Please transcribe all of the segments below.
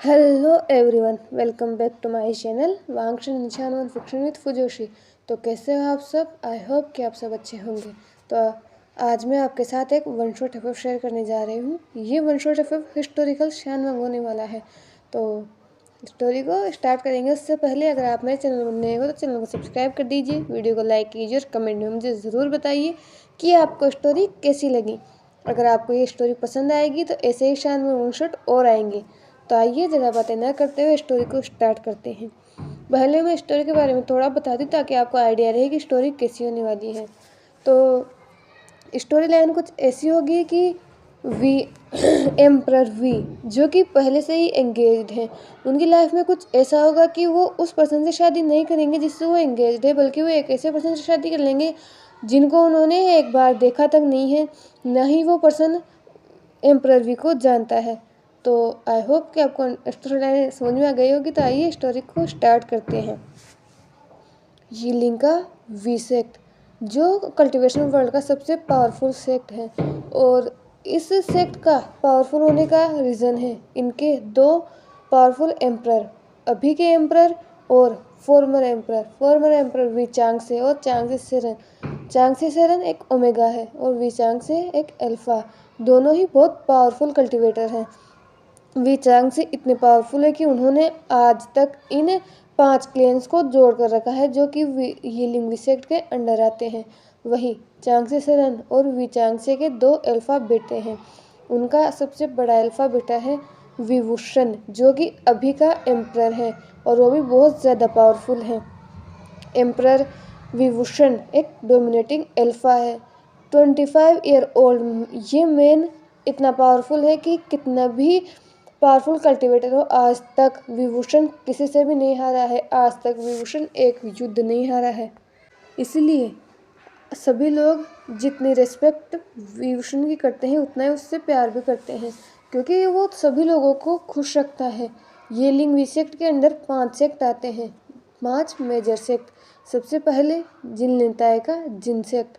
Hello everyone, welcome back to my channel वांगशन निशान one fiction with फुजोशी। तो कैसे हो आप सब? आई होप कि आप सब अच्छे होंगे। तो आज मैं आपके साथ एक वन शॉट एफएफ शेयर करने जा रही हूँ। ये वन शॉट एफएफ हिस्टोरिकल शान में होने वाला है। तो स्टोरी को स्टार्ट करेंगे उससे पहले अगर आप मेरे चैनल में नए हो तो चैनल को सब्सक्राइब कर दीजिए, वीडियो को लाइक कीजिए और कमेंट में मुझे ज़रूर बताइए कि आपको स्टोरी कैसी लगी। अगर आपको ये स्टोरी पसंद आएगी तो ऐसे ही शान में वन शॉट और आएंगे। तो आइए ज़्यादा बातें न करते हुए स्टोरी को स्टार्ट करते हैं। पहले मैं स्टोरी के बारे में थोड़ा बता दूँ ताकि आपको आइडिया रहे कि स्टोरी कैसी होने वाली है। तो स्टोरी लाइन कुछ ऐसी होगी कि वी एम्परर वी जो कि पहले से ही एंगेज्ड हैं, उनकी लाइफ में कुछ ऐसा होगा कि वो उस पर्सन से शादी नहीं करेंगे जिससे वो एंगेज्ड है, बल्कि वो एक ऐसे पर्सन से शादी कर लेंगे जिनको उन्होंने एक बार देखा तक नहीं है, ना ही वो पर्सन एम्परर वी को जानता है। तो आई होप कि आपको स्टोरी लाइन समझ में आ गई होगी। तो आइए स्टोरी को स्टार्ट करते हैं। यीलिंग का वी सेक्ट जो कल्टीवेशन वर्ल्ड का सबसे पावरफुल सेक्ट है, और इस सेक्ट का पावरफुल होने का रीज़न है इनके दो पावरफुल एम्परर, अभी के एम्परर और फॉर्मर एम्परर वी चांगसे और चांगसे सेरन। चांगसे सेरन एक ओमेगा है और वी चांगसे एक अल्फा। दोनों ही बहुत पावरफुल कल्टीवेटर हैं। वी चांगसे इतने पावरफुल है कि उन्होंने आज तक इन 5 क्लेन्स को जोड़ कर रखा है जो कि यीलिंग वी सेक्ट के अंडर आते हैं। वही चांगसे सेरन और वी चांगसे के 2 अल्फा बेटे हैं। उनका सबसे बड़ा अल्फा बेटा है विभूषण जो कि अभी का एम्परर है, और वो भी बहुत ज़्यादा पावरफुल है। एम्परर विभूषण एक डोमिनेटिंग अल्फा है, 25 ईयर ओल्ड। ये मैन इतना पावरफुल है कि कितना भी पावरफुल कल्टीवेटर हो, आज तक विभूषण किसी से भी नहीं हारा है। आज तक विभूषण एक युद्ध नहीं हारा है। इसलिए सभी लोग जितनी रिस्पेक्ट विभूषण की करते हैं उतना ही उससे प्यार भी करते हैं, क्योंकि वो सभी लोगों को खुश रखता है। यीलिंग वी सेक्ट के अंदर 5 सेक्ट आते हैं, 5 मेजर सेक्ट। सबसे पहले जिनलिनताय का जिन सेक्ट,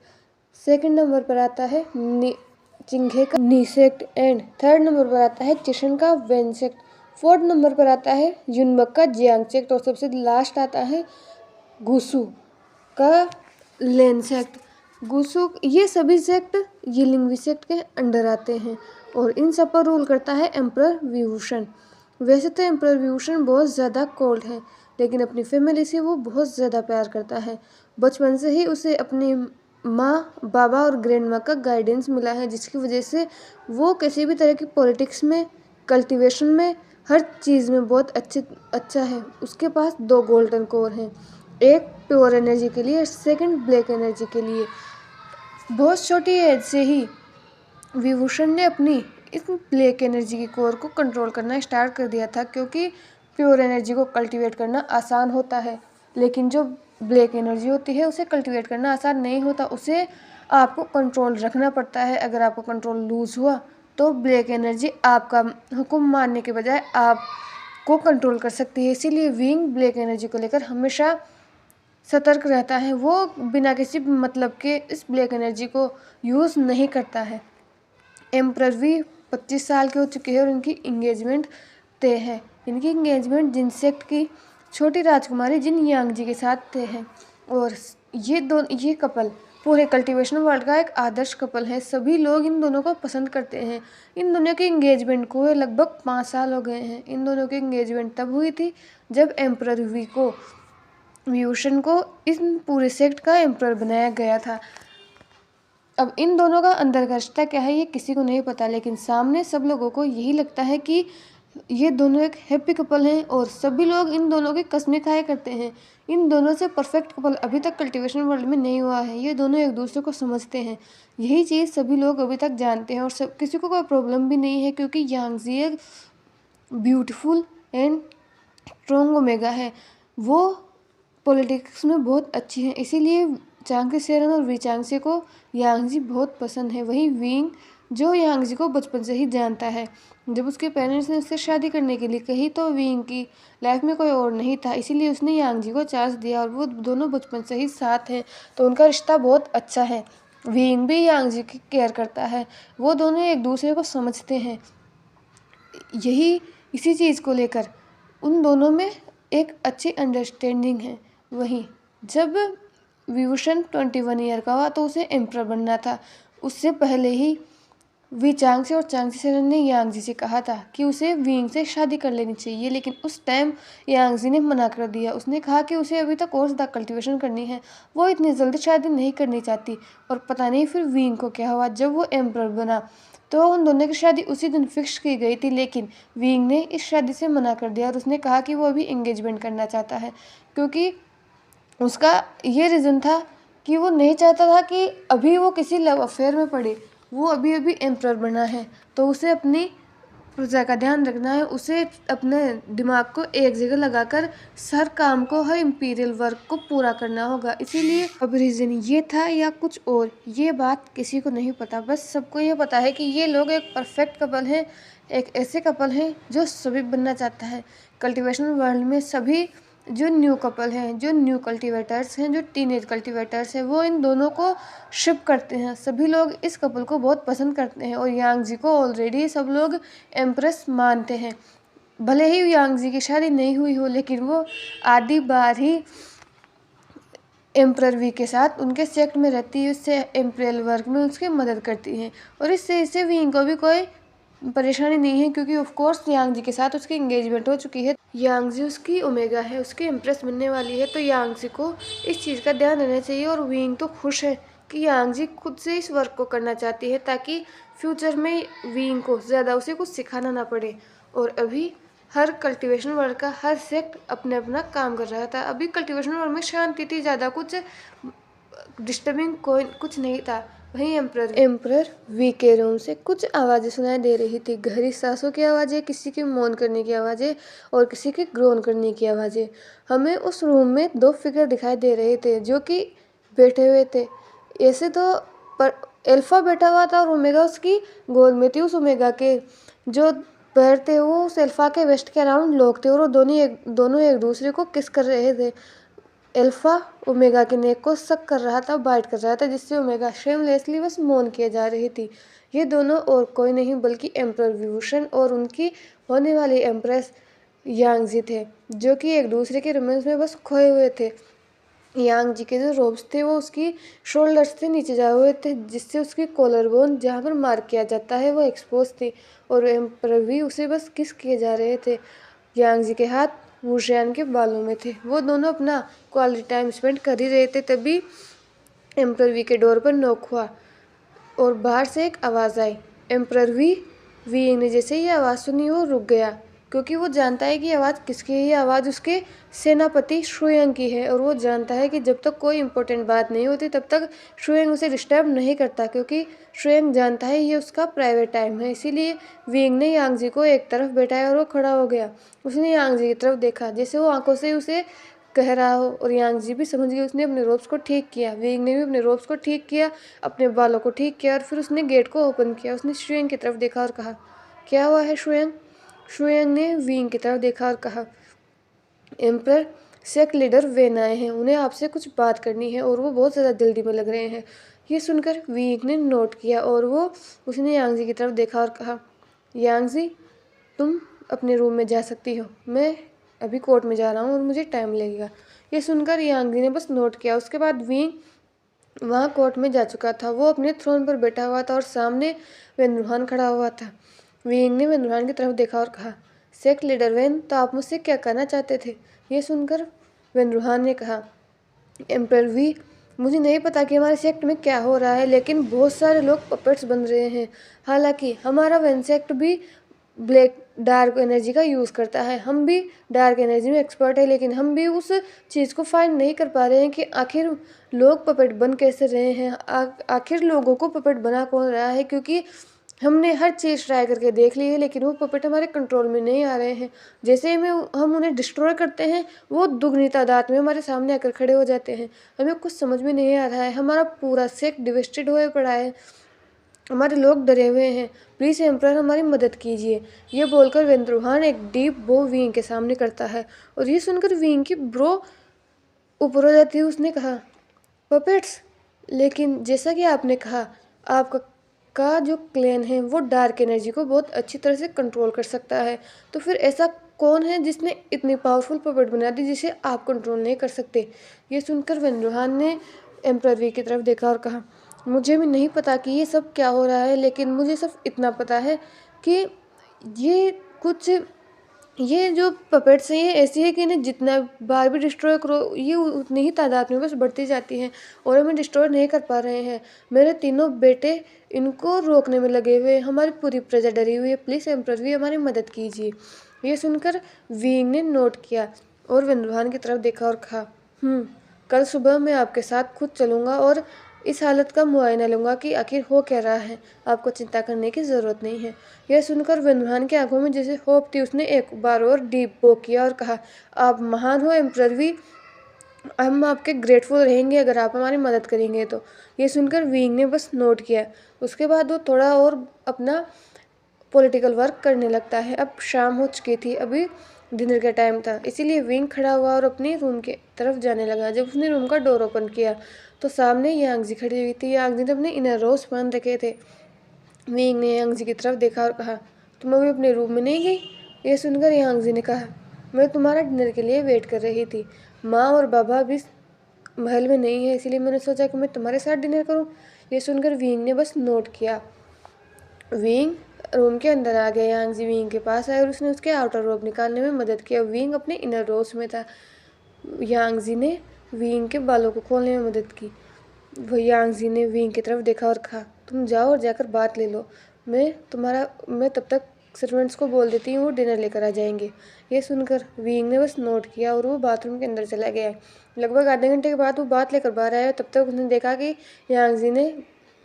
सेकंड नंबर पर आता है चिंघे का नी सेक्ट, एंड थर्ड नंबर पर आता है चिशन का वेन सेक्ट। फोर्थ नंबर पर आता है युनबक का जियांग सेक्ट, और सबसे लास्ट आता है गुसु का लेन सेक्ट। गुसु ये सभी सेक्ट यीलिंग वी सेक्ट के अंडर आते हैं, और इन सब पर रूल करता है एम्परर विभूषण। वैसे तो एम्परर विभूषण बहुत ज़्यादा कोल्ड है, लेकिन अपनी फैमिली से वो बहुत ज़्यादा प्यार करता है। बचपन से ही उसे अपनी माँ, बाबा और ग्रैंड माँ का गाइडेंस मिला है, जिसकी वजह से वो किसी भी तरह की पॉलिटिक्स में, कल्टीवेशन में, हर चीज़ में बहुत अच्छा है। उसके पास 2 गोल्डन कोर हैं, एक प्योर एनर्जी के लिए, सेकंड ब्लैक एनर्जी के लिए। बहुत छोटी एज से ही विभूषण ने अपनी इस ब्लैक एनर्जी की कोर को कंट्रोल करना स्टार्ट कर दिया था, क्योंकि प्योर एनर्जी को कल्टीवेट करना आसान होता है, लेकिन जो ब्लैक एनर्जी होती है उसे कल्टीवेट करना आसान नहीं होता। उसे आपको कंट्रोल रखना पड़ता है। अगर आपको कंट्रोल लूज हुआ तो ब्लैक एनर्जी आपका हुक्म मानने के बजाय आपको कंट्रोल कर सकती है। इसीलिए विंग ब्लैक एनर्जी को लेकर हमेशा सतर्क रहता है। वो बिना किसी मतलब के इस ब्लैक एनर्जी को यूज़ नहीं करता है। एम्परर वी 25 साल के हो चुके हैं और इनकी इंगेजमेंट तय है। इनकी इंगेजमेंट जिन सेक्ट की छोटी राजकुमारी जिन यांगजी के साथ तय है, और ये कपल पूरे कल्टीवेशन वर्ल्ड का एक आदर्श कपल है। सभी लोग इन दोनों को पसंद करते हैं। इन दोनों की इंगेजमेंट को लगभग 5 साल हो गए हैं। इन दोनों की इंगेजमेंट तब हुई थी जब एम्परर वी को, विभूषण को, इस पूरे सेक्ट का एम्परर बनाया गया था। अब इन दोनों का अंदर का रिश्ता क्या है ये किसी को नहीं पता, लेकिन सामने सब लोगों को यही लगता है कि ये दोनों एक हैप्पी कपल हैं, और सभी लोग इन दोनों की कस्में खाया करते हैं। इन दोनों से परफेक्ट कपल अभी तक कल्टीवेशन वर्ल्ड में नहीं हुआ है। ये दोनों एक दूसरे को समझते हैं, यही चीज़ सभी लोग अभी तक जानते हैं, और सब किसी को कोई प्रॉब्लम भी नहीं है, क्योंकि यांगजी एक ब्यूटीफुल एंड स्ट्रॉन्ग ओमेगा है। वो पॉलिटिक्स में बहुत अच्छी हैं, इसीलिए चांगसे सेरन और वी चांगसे को यांगजी बहुत पसंद है। वही विंग जो यांगजी को बचपन से ही जानता है। जब उसके पेरेंट्स ने उससे शादी करने के लिए कही तो विंग की लाइफ में कोई और नहीं था, इसीलिए उसने यांगजी को चांस दिया, और वो दोनों बचपन से ही साथ हैं, तो उनका रिश्ता बहुत अच्छा है। विंग भी यांगजी की केयर करता है, वो दोनों एक दूसरे को समझते हैं। यही इसी चीज़ को लेकर उन दोनों में एक अच्छी अंडरस्टैंडिंग है। वहीं जब विभूषण 21 ईयर का हुआ तो उसे एम्परर बनना था। उससे पहले ही वी चांगसी और चांगसी सेरन ने यांगजी से कहा था कि उसे विंग से शादी कर लेनी चाहिए, लेकिन उस टाइम यांगजी ने मना कर दिया। उसने कहा कि उसे अभी तक और ज़्यादा कल्टीवेशन करनी है, वो इतनी जल्दी शादी नहीं करनी चाहती। और पता नहीं फिर विंग को क्या हुआ, जब वो एम्परर बना तो उन दोनों की शादी उसी दिन फिक्स की गई थी, लेकिन विंग ने इस शादी से मना कर दिया और उसने कहा कि वो अभी एंगेजमेंट करना चाहता है, क्योंकि उसका ये रीज़न था कि वो नहीं चाहता था कि अभी वो किसी लव अफेयर में पड़े। वो अभी अभी एम्परर बना है तो उसे अपनी प्रजा का ध्यान रखना है, उसे अपने दिमाग को एक जगह लगाकर हर काम को, हर इम्पीरियल वर्क को पूरा करना होगा। इसीलिए अब रीज़न ये था या कुछ और, ये बात किसी को नहीं पता। बस सबको ये पता है कि ये लोग एक परफेक्ट कपल हैं, एक ऐसे कपल हैं जो सभी बनना चाहता है। कल्टीवेशन वर्ल्ड में सभी जो न्यू कपल हैं, जो न्यू कल्टीवेटर्स हैं, जो टीनेज कल्टीवेटर्स हैं, वो इन दोनों को शिप करते हैं। सभी लोग इस कपल को बहुत पसंद करते हैं और यांगजी को ऑलरेडी सब लोग एम्प्रेस मानते हैं। भले ही यांगजी की शादी नहीं हुई हो, लेकिन वो आधी बार ही एम्परर वी के साथ उनके सेक्ट में रहती है, उससे एम्परियल वर्क में उसकी मदद करती हैं और इससे विंग को भी कोई परेशानी नहीं है, क्योंकि ऑफ कोर्स यांगजी के साथ उसकी एंगेजमेंट हो चुकी है। यांगजी उसकी ओमेगा है, उसकी इम्प्रेस बनने वाली है, तो यांगजी को इस चीज़ का ध्यान रहना चाहिए। और विंग तो खुश है कि यांगजी खुद से इस वर्क को करना चाहती है, ताकि फ्यूचर में विंग को ज़्यादा उसे कुछ सिखाना ना पड़े। और अभी हर कल्टीवेशन वर्क का हर सेक्ट अपने अपना काम कर रहा था। अभी कल्टीवेशन वर्क में शांति थी, ज़्यादा कुछ डिस्टर्बिंग कोई कुछ नहीं था। वहीं एम्परर वी के रूम से कुछ आवाज़ें सुनाई दे रही थी, गहरी सांसों की आवाज़ें, किसी के मौन करने की आवाज़ें और किसी के ग्रोन करने की आवाज़ें। हमें उस रूम में दो फिगर दिखाई दे रहे थे जो कि बैठे हुए थे। ऐसे तो पर एल्फा बैठा हुआ था और ओमेगा उसकी गोद में थी। उस ओमेगा के जो पैर थे वो उस एल्फा के वेस्ट के अराउंड लोग थे और वो दोनों एक दूसरे को किस कर रहे थे। एल्फा ओमेगा के नेक को सक कर रहा था, बाइट कर रहा था, जिससे ओमेगा शेमलेसली बस मौन किए जा रही थी। ये दोनों और कोई नहीं बल्कि एम्परर विभूषण और उनकी होने वाली एम्प्रेस यांगजी थे, जो कि एक दूसरे के रोमांस में बस खोए हुए थे। यांगजी के जो रोब्स थे वो उसकी शोल्डर्स से नीचे जाए हुए थे, जिससे उसकी कॉलर बोन जहाँ पर मार्क किया जाता है वो एक्सपोज थी और एम्परर भी उसे बस किस किए जा रहे थे। यांगजी के हाथ वुशियान के बालों में थे। वो दोनों अपना क्वालिटी टाइम स्पेंड कर ही रहे थे, तभी एम्परर वी के डोर पर नॉक हुआ और बाहर से एक आवाज़ आई। एम्परर वी ने जैसे ये आवाज़ सुनी वो रुक गया, क्योंकि वो जानता है कि आवाज़ किसकी है। ये आवाज़ उसके सेनापति शुयंग की है और वो जानता है कि जब तक कोई इम्पोर्टेंट बात नहीं होती तब तक शुयंग उसे डिस्टर्ब नहीं करता, क्योंकि शुयंग जानता है ये उसका प्राइवेट टाइम है। इसीलिए विंग ने यांगजी को एक तरफ बैठाया और वो खड़ा हो गया। उसने यांगजी की तरफ देखा, जैसे वो आंखों से उसे कह रहा हो, और यांगजी भी समझ गई। उसने अपने रोब्स को ठीक किया, विंग ने भी अपने रोब्स को ठीक किया, अपने बालों को ठीक किया और फिर उसने गेट को ओपन किया। उसने शुयंग की तरफ देखा और कहा, क्या हुआ है शुयंग? शुयंग ने विंग की तरफ देखा और कहा, एम्परर सेक्ट लीडर वेन आए हैं, उन्हें आपसे कुछ बात करनी है और वो बहुत ज़्यादा जल्दी में लग रहे हैं। ये सुनकर विंग ने नोट किया और उसने यांगजी की तरफ देखा और कहा, यांगजी तुम अपने रूम में जा सकती हो, मैं अभी कोर्ट में जा रहा हूँ और मुझे टाइम लगेगा। ये सुनकर यांगजी ने बस नोट किया। उसके बाद विंग वहाँ कोर्ट में जा चुका था। वो अपने थ्रोन पर बैठा हुआ था और सामने वेनरुहान खड़ा हुआ था। विंग ने वेनरुहान की तरफ देखा और कहा, सेक्ट लीडर वेन, तो आप मुझसे क्या कहना चाहते थे? ये सुनकर वेनरुहान ने कहा, एम्परर वी, मुझे नहीं पता कि हमारे सेक्ट में क्या हो रहा है, लेकिन बहुत सारे लोग पपेट्स बन रहे हैं। हालांकि हमारा वेन सेक्ट भी ब्लैक डार्क एनर्जी का यूज़ करता है, हम भी डार्क एनर्जी में एक्सपर्ट है, लेकिन हम भी उस चीज़ को फाइंड नहीं कर पा रहे हैं कि आखिर लोग पपेट बन कैसे रहे हैं, आखिर लोगों को पपेट बना कौन रहा है, क्योंकि हमने हर चीज़ ट्राई करके देख ली है, लेकिन वो पपेट हमारे कंट्रोल में नहीं आ रहे हैं। जैसे में हम उन्हें डिस्ट्रॉय करते हैं, वो दुगनी तादाद में हमारे सामने आकर खड़े हो जाते हैं। हमें कुछ समझ में नहीं आ रहा है, हमारा पूरा सेक्ट डिवेस्टेड हुए पड़ा है, हमारे लोग डरे हुए हैं, प्लीज़ एम्परर हमारी मदद कीजिए। ये बोलकर वेनरुहान एक डीप बो विंग के सामने करता है और ये सुनकर विंग की ब्रो ऊपर हो जाती है। उसने कहा, पपेट्स, लेकिन जैसा कि आपने कहा, आपका का जो क्लैन है वो डार्क एनर्जी को बहुत अच्छी तरह से कंट्रोल कर सकता है। तो फिर ऐसा कौन है जिसने इतनी पावरफुल पपेट बना दी जिसे आप कंट्रोल नहीं कर सकते? ये सुनकर वेनरुहान ने एम्परर वी की तरफ देखा और कहा, मुझे भी नहीं पता कि ये सब क्या हो रहा है, लेकिन मुझे सिर्फ इतना पता है कि ये कुछ ये जो पपेट्स हैं ये ऐसी है कि इन्हें जितना बार भी डिस्ट्रॉय करो ये उतनी ही तादाद में बस बढ़ती जाती हैं और हमें डिस्ट्रॉय नहीं कर पा रहे हैं। मेरे तीनों बेटे इनको रोकने में लगे हुए हैं, हमारी पूरी प्रजा डरी हुई है, प्लीज़ एम्परर भी हमारी मदद कीजिए। ये सुनकर वीइंग ने नोट किया और वेनरुहान की तरफ देखा और कहा, कल सुबह मैं आपके साथ खुद चलूँगा और इस हालत का मुआयना लूँगा कि आखिर हो क्या रहा है। आपको चिंता करने की ज़रूरत नहीं है। यह सुनकर वेनरुहान की आंखों में जैसे होप थी। उसने एक बार और डीप बो किया और कहा, आप महान हो एम्परर वी, हम आपके ग्रेटफुल रहेंगे अगर आप हमारी मदद करेंगे तो। ये सुनकर वीइंग ने बस नोट किया। उसके बाद वो थोड़ा और अपना पॉलिटिकल वर्क करने लगता है। अब शाम हो चुकी थी, अभी डिनर का टाइम था, इसीलिए विंग खड़ा हुआ और अपने रूम के तरफ जाने लगा। जब उसने रूम का डोर ओपन किया तो सामने यांगजी खड़ी हुई थी। यांगजी ने अपने इनर रोज पहन रखे थे। विंग ने यांगजी की तरफ देखा और कहा, तुम अभी अपने रूम में नहीं गई? ये सुनकर यांगजी ने कहा, मैं तुम्हारा डिनर के लिए वेट कर रही थी। माँ और बाबा अभी महल में नहीं है, इसीलिए मैंने सोचा कि मैं तुम्हारे साथ डिनर करूँ। ये सुनकर विंग ने बस नोट किया। विंग रूम के अंदर आ गया। यांगजी विंग के पास आया और उसने उसके आउटर रोब निकालने में मदद किया। विंग अपने इनर रोब्स में था। यांगजी ने विंग के बालों को खोलने में मदद की। वह यांगजी ने विंग की तरफ देखा और कहा, तुम जाओ और जाकर बात ले लो, मैं तब तक सर्वेंट्स को बोल देती हूँ, वो डिनर लेकर आ जाएंगे। ये सुनकर विंग ने बस नोट किया और वो बाथरूम के अंदर चला गया। लगभग आधे घंटे के बाद वो बात लेकर बाहर आया। तब तक उसने देखा कि यांगजी ने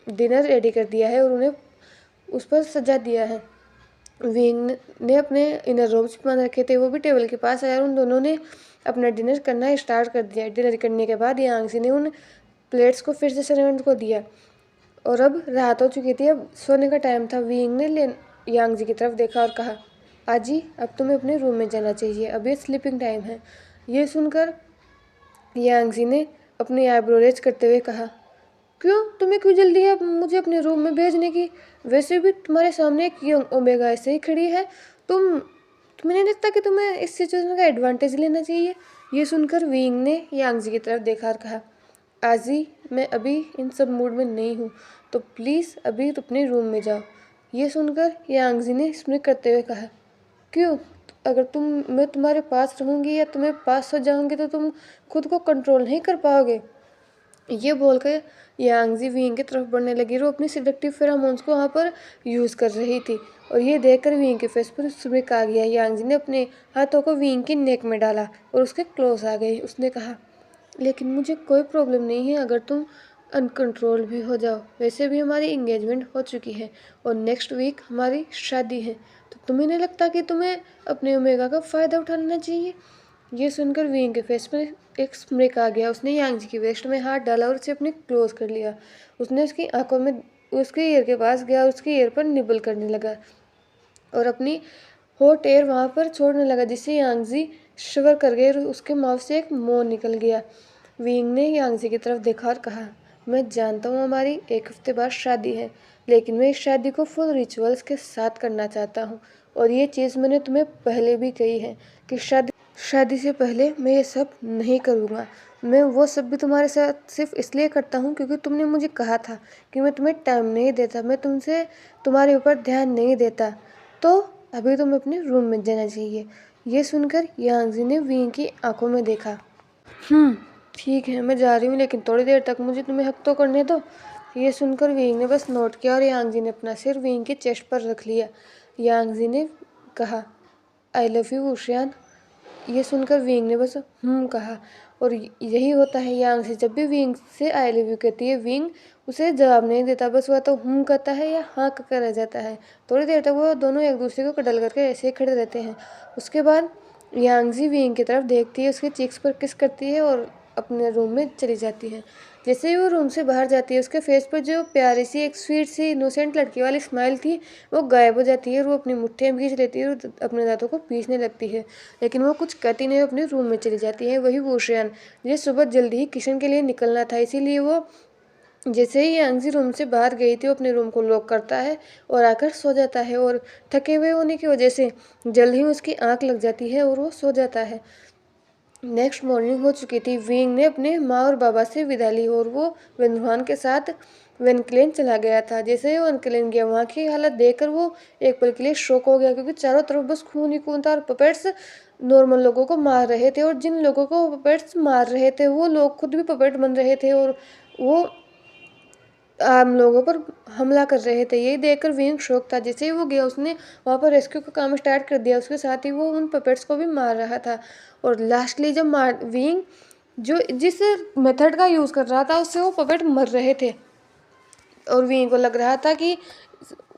डिनर रेडी कर दिया है और उन्हें उस पर सजा दिया है। विंग ने अपने इनर रोब्स पहन रखे थे, वो भी टेबल के पास आया और उन दोनों ने अपना डिनर करना स्टार्ट कर दिया। डिनर करने के बाद यांगजी ने उन प्लेट्स को फिर से सर्वेंट को दिया और अब रात हो चुकी थी, अब सोने का टाइम था। विंग ने यांगजी की तरफ देखा और कहा, आजी अब तुम्हें अपने रूम में जाना चाहिए, अब ये स्लीपिंग टाइम है। ये सुनकर यांगजी ने अपनी आईब्रो रेज करते हुए कहा, तुम्हें क्यों जल्दी है मुझे अपने रूम में भेजने की? वैसे भी तुम्हारे सामने एक यंग ओमेगा ऐसे ही खड़ी है। तुम्हें नहीं लगता कि तुम्हें इस सिचुएशन का एडवांटेज लेना चाहिए? ये सुनकर विंग ने यांगजी की तरफ देखा और कहा, आजी मैं अभी इन सब मूड में नहीं हूँ, तो प्लीज़ अभी तुम अपने रूम में जाओ। ये सुनकर यांगजी ने स्मित करते हुए कहा, क्यों? अगर मैं तुम्हारे पास रहूँगी या तुम्हें पास हो जाऊँगी तो तुम खुद को कंट्रोल नहीं कर पाओगे। ये बोलकर यांगजी विंग की तरफ बढ़ने लगी। वो अपनी सिडक्टिव फेरोमोन्स को वहाँ पर यूज़ कर रही थी और ये देखकर विंग के फेस पर स्मिक आ गया। यांगजी ने अपने हाथों को विंग की नेक में डाला और उसके क्लोज आ गई। उसने कहा, लेकिन मुझे कोई प्रॉब्लम नहीं है अगर तुम अनकंट्रोल भी हो जाओ। वैसे भी हमारी इंगेजमेंट हो चुकी है और नेक्स्ट वीक हमारी शादी है, तो तुम्हें नहीं लगता कि तुम्हें अपने ओमेगा का फ़ायदा उठा लेना चाहिए? ये सुनकर विंग के फेस में एक स्मिक आ गया। उसने यांगजी की वेस्ट में हाथ डाला और उसे अपने क्लोज कर लिया। उसने उसकी आंखों में उसके ईयर के पास गया, उसके ईयर पर निबल करने लगा और अपनी हॉट एयर वहाँ पर छोड़ने लगा, जिससे यांगजी शिवर कर गई और उसके माउथ से एक मोन निकल गया। विंग ने यांगजी की तरफ देखा और कहा, मैं जानता हूँ हमारी एक हफ्ते बाद शादी है, लेकिन मैं इस शादी को फुल रिचुअल्स के साथ करना चाहता हूँ और ये चीज़ मैंने तुम्हें पहले भी कही है कि शादी से पहले मैं ये सब नहीं करूँगा। मैं वो सब भी तुम्हारे साथ सिर्फ इसलिए करता हूँ क्योंकि तुमने मुझे कहा था कि मैं तुम्हें टाइम नहीं देता, मैं तुम्हारे ऊपर ध्यान नहीं देता, तो अभी तुम्हें अपने रूम में जाना चाहिए। ये सुनकर यांगजी ने विंग की आंखों में देखा। ठीक है, मैं जा रही हूँ, लेकिन थोड़ी देर तक मुझे तुम्हें हक तो करने दो। ये सुनकर विंग ने बस नोट किया और यांगजी ने अपना सिर विंग के चेस्ट पर रख लिया। यांगजी ने कहा, आई लव यू उशियान। ये सुनकर विंग ने बस कहा और यही होता है यांगजी जब भी विंग से आई लव यू कहती है, विंग उसे जवाब नहीं देता, बस वह तो कहता है या हाँ कहकर रह जाता है। थोड़ी देर तक वो दोनों एक दूसरे को कडल करके ऐसे ही खड़े रहते हैं। उसके बाद यांगजी विंग की तरफ देखती है, उसके चीक्स पर किस करती है और अपने रूम में चली जाती है। जैसे ही वो रूम से बाहर जाती है, उसके फेस पर जो प्यारी सी एक स्वीट सी इनोसेंट लड़की वाली स्माइल थी वो गायब हो जाती है और वो अपनी मुट्ठियाँ खींच लेती है और अपने दांतों को पीसने लगती है, लेकिन वो कुछ कहती नहीं, अपने रूम में चली जाती है। वही वूशियान, जिसे सुबह जल्दी ही किचन के लिए निकलना था, इसीलिए वो जैसे ही यांगजी रूम से बाहर गई थी वो अपने रूम को लॉक करता है और आकर सो जाता है, और थके हुए होने की वजह से जल्द ही उसकी आंख लग जाती है और वो सो जाता है। नेक्स्ट मॉर्निंग हो चुकी थी। विंग ने अपने माँ और बाबा से विदा ली और वो वेनरूहान के साथ वेनक्लेन चला गया था। जैसे ही वो वेनक्लेन गया, वहाँ की हालत देखकर वो एक पल के लिए शॉक हो गया, क्योंकि चारों तरफ बस खून ही खून था और पपेट्स नॉर्मल लोगों को मार रहे थे, और जिन लोगों को पपेट्स मार रहे थे वो लोग खुद भी पपेट बन रहे थे और वो आम लोगों पर हमला कर रहे थे। यही देखकर विंग शौक था। जैसे ही वो गया, उसने वहाँ पर रेस्क्यू का काम स्टार्ट कर दिया। उसके साथ ही वो उन पपेट्स को भी मार रहा था, और लास्टली जब विंग जो जिस मेथड का यूज़ कर रहा था उससे वो पपेट मर रहे थे, और विंग को लग रहा था कि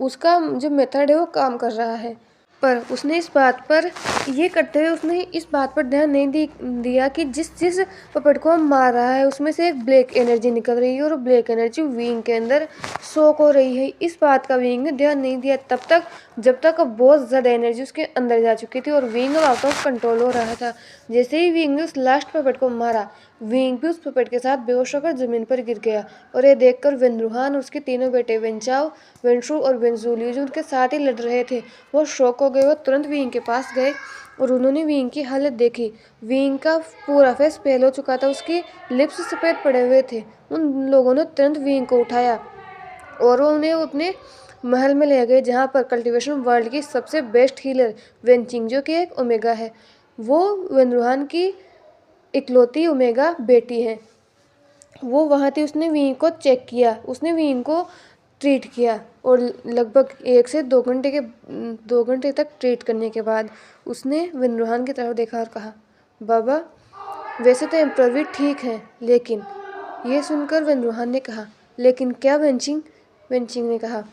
उसका जो मेथड है वो काम कर रहा है। पर उसने इस बात पर ये करते हुए उसने इस बात पर ध्यान नहीं दिया कि जिस जिस पपेट को हम मार रहा है उसमें से एक ब्लैक एनर्जी निकल रही है, और ब्लैक एनर्जी विंग के अंदर सोक हो रही है। इस बात का विंग ने ध्यान नहीं दिया तब तक जब तक अब बहुत ज़्यादा एनर्जी उसके अंदर जा चुकी थी और विंग अब आउट ऑफ कंट्रोल हो रहा था। जैसे ही विंग ने उस लास्ट पपेट को मारा, विंग भी उस पपेट के साथ बेहोश होकर जमीन पर गिर गया, और ये देखकर वेनरूहान और उसके तीनों बेटे वेनचाओ, वेनशु और वेनजूलियो जो उनके साथ ही लड़ रहे थे वो शॉक हो गए। वो तुरंत विंग के पास गए और उन्होंने विंग की हालत देखी। विंग का पूरा फेस पेल हो चुका था, उसकी लिप्स सफ़ेद पड़े हुए थे। उन लोगों ने तुरंत विंग को उठाया और वो उन्हें अपने महल में ले गए, जहाँ पर कल्टीवेशन वर्ल्ड की सबसे बेस्ट हीलर वेनचिंग, जो कि एक ओमेगा है, वो वेनरूहान की इकलौती ओमेगा बेटी है, वो वहाँ थी। उसने विंग को चेक किया, उसने विंग को ट्रीट किया, और लगभग 1 से 2 घंटे तक ट्रीट करने के बाद उसने वेनरूहान की तरफ देखा और कहा, बाबा वैसे तो एम्प्रर भी ठीक है, लेकिन ये सुनकर वेनरूहान ने कहा, लेकिन क्या वेनचिंग? वेनचिंग ने कहा,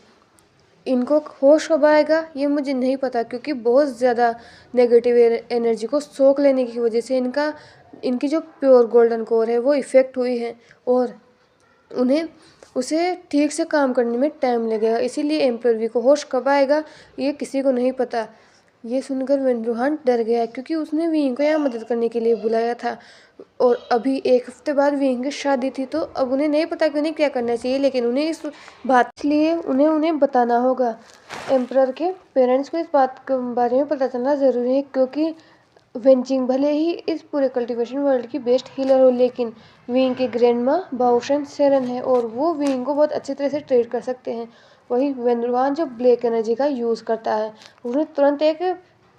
इनको होश कब आएगा ये मुझे नहीं पता, क्योंकि बहुत ज़्यादा नेगेटिव एनर्जी को सोख लेने की वजह से इनकी जो प्योर गोल्डन कोर है वो इफ़ेक्ट हुई है, और उन्हें उसे ठीक से काम करने में टाइम लगेगा। इसीलिए एम्प्रर को होश कब आएगा ये किसी को नहीं पता। ये सुनकर वेनरूहान डर गया, क्योंकि उसने विंग को यहाँ मदद करने के लिए बुलाया था, और अभी 1 हफ्ते बाद विंग की शादी थी, तो अब उन्हें नहीं पता कि उन्हें क्या करना चाहिए, लेकिन उन्हें इस बात इसलिए उन्हें बताना होगा। एम्प्रर के पेरेंट्स को इस बात के बारे में पता चलना ज़रूरी है, क्योंकि वेनचिंग भले ही इस पूरे कल्टीवेशन वर्ल्ड की बेस्ट हीलर हो, लेकिन विंग के ग्रैंड माँ बाओशन सेरन है, और वो विंग को बहुत अच्छी तरह से ट्रीट कर सकते हैं। वही वेनरूहान जो ब्लैक एनर्जी का यूज़ करता है, उसने तुरंत एक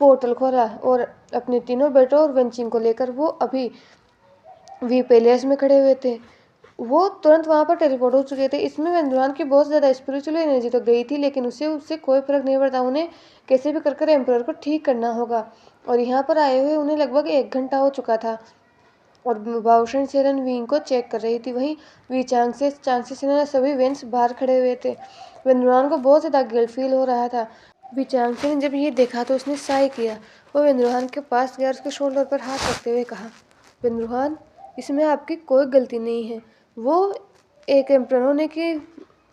पोर्टल खोला और अपने तीनों बेटों और वेनचिंग को लेकर वो अभी वी पैलेस में खड़े हुए थे। वो तुरंत वहाँ पर टेलीपोर्ट हो चुके थे। इसमें वेनरूहान की बहुत ज़्यादा स्पिरिचुअल एनर्जी तो गई थी, लेकिन उससे कोई फर्क नहीं पड़ता। उन्हें कैसे भी कर एम्प्रर को ठीक करना होगा, और यहाँ पर आए हुए उन्हें लगभग 1 घंटा हो चुका था, और बाओशन सेरन विंग को चेक कर रही थी। वहीं वी चांगसे सेरन सभी वेंस बाहर खड़े हुए थे। वेनरूहान को बहुत ज़्यादा गिल्ट फील हो रहा था। वी चांगसे ने जब ये देखा तो उसने साय किया। वो वेनरूहान के पास गया और उसके शोल्डर पर हाथ रखते हुए कहा, वेनरूहान इसमें आपकी कोई गलती नहीं है। वो एक एम्प्रर होने के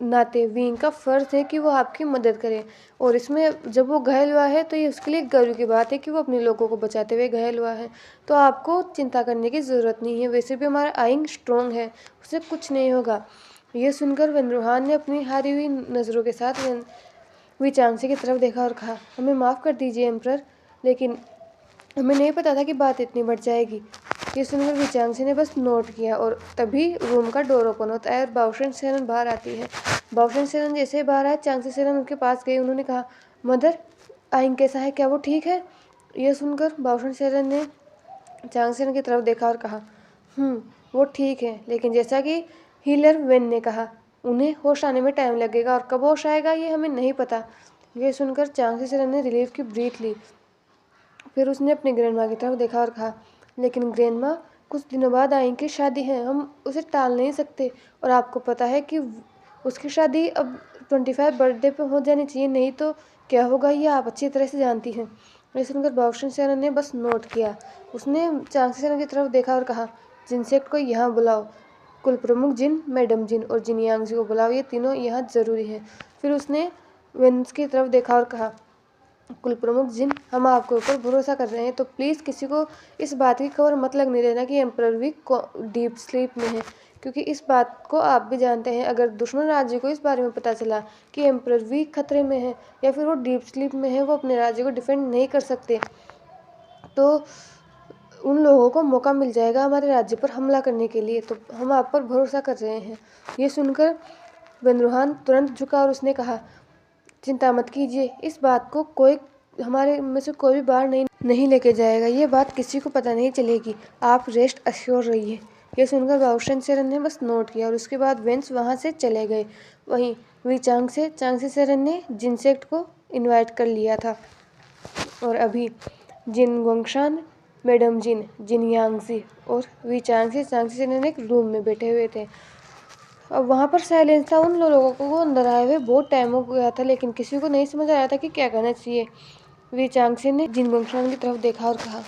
नाते विंग का फ़र्ज़ है कि वो आपकी मदद करे, और इसमें जब वो घायल हुआ है तो ये उसके लिए गर्व की बात है कि वो अपने लोगों को बचाते हुए घायल हुआ है। तो आपको चिंता करने की ज़रूरत नहीं है। वैसे भी हमारा आइंग स्ट्रॉन्ग है, उसे कुछ नहीं होगा। ये सुनकर वेनरूहान ने अपनी हारी हुई नज़रों के साथ वी चांगसे की तरफ देखा और कहा, हमें माफ़ कर दीजिए एम्प्रर, लेकिन हमें नहीं पता था कि बात इतनी बढ़ जाएगी। ये सुनकर वी चांगसे ने बस नोट किया, और तभी रूम का डोर ओपन होता है और बाओशन सेरन बाहर आती है। बाओशन सेरन जैसे ही बाहर आए, चांगसे सेरन उनके पास गई। उन्होंने कहा, मदर आइंग कैसा है, क्या वो ठीक है? यह सुनकर बाओशन सेरन ने चांगसे सेरन की तरफ देखा और कहा, वो ठीक है, लेकिन जैसा कि हीलर वेन ने कहा, उन्हें होश आने में टाइम लगेगा, और कब होश आएगा ये हमें नहीं पता। यह सुनकर चांगसे सेरन ने रिलीफ की ब्रीथ ली। फिर उसने अपनी ग्रैंडमा की तरफ देखा और कहा, लेकिन ग्रैंडमा कुछ दिनों बाद आइंग की शादी है, हम उसे टाल नहीं सकते, और आपको पता है कि उसकी शादी अब 25 बर्थडे पे हो जानी चाहिए, नहीं तो क्या होगा ये आप अच्छी तरह से जानती हैं। ये सुनकर बाओशन सेरन ने बस नोट किया। उसने चांगसे सेरन की तरफ देखा और कहा, जिनसेक्ट को यहाँ बुलाओ, कुल प्रमुख जिन, मैडम जिन और जिन यांगजी को बुलाओ, ये तीनों यहाँ ज़रूरी हैं। फिर उसने वेन्स की तरफ देखा और कहा, कुल प्रमुख जिन, हम आपके ऊपर भरोसा कर रहे हैं, तो प्लीज़ किसी को इस बात की खबर मत लगने देना कि एम्प्रर भी डीप स्लीप में है, क्योंकि इस बात को आप भी जानते हैं, अगर दुश्मन राज्य को इस बारे में पता चला कि एम्परर भी खतरे में है या फिर वो डीप स्लीप में है, वो अपने राज्य को डिफेंड नहीं कर सकते, तो उन लोगों को मौका मिल जाएगा हमारे राज्य पर हमला करने के लिए। तो हम आप पर भरोसा कर रहे हैं। ये सुनकर बंदरूहान तुरंत झुका और उसने कहा, चिंता मत कीजिए, इस बात को कोई हमारे में से कोई भी बाहर नहीं लेके जाएगा। ये बात किसी को पता नहीं चलेगी, आप रेस्ट अश्योर रहिए। यह सुनकर बाउशन सेरन ने बस नोट किया और उसके बाद वेंस वहाँ से चले गए। वहीं वी चांगसे सेरन ने जिनसेक्ट को इनवाइट कर लिया था और अभी जिन गोंगशान, मैडम जिन यांगजी और वी चांगसे सेरन एक रूम में बैठे हुए थे। अब वहाँ पर साइलेंस था। उन लोगों को अंदर आए हुए बहुत टाइम हो गया था, लेकिन किसी को नहीं समझ आया था कि क्या करना चाहिए। वी चांगसे ने जिन गोंगशान की तरफ देखा और कहा,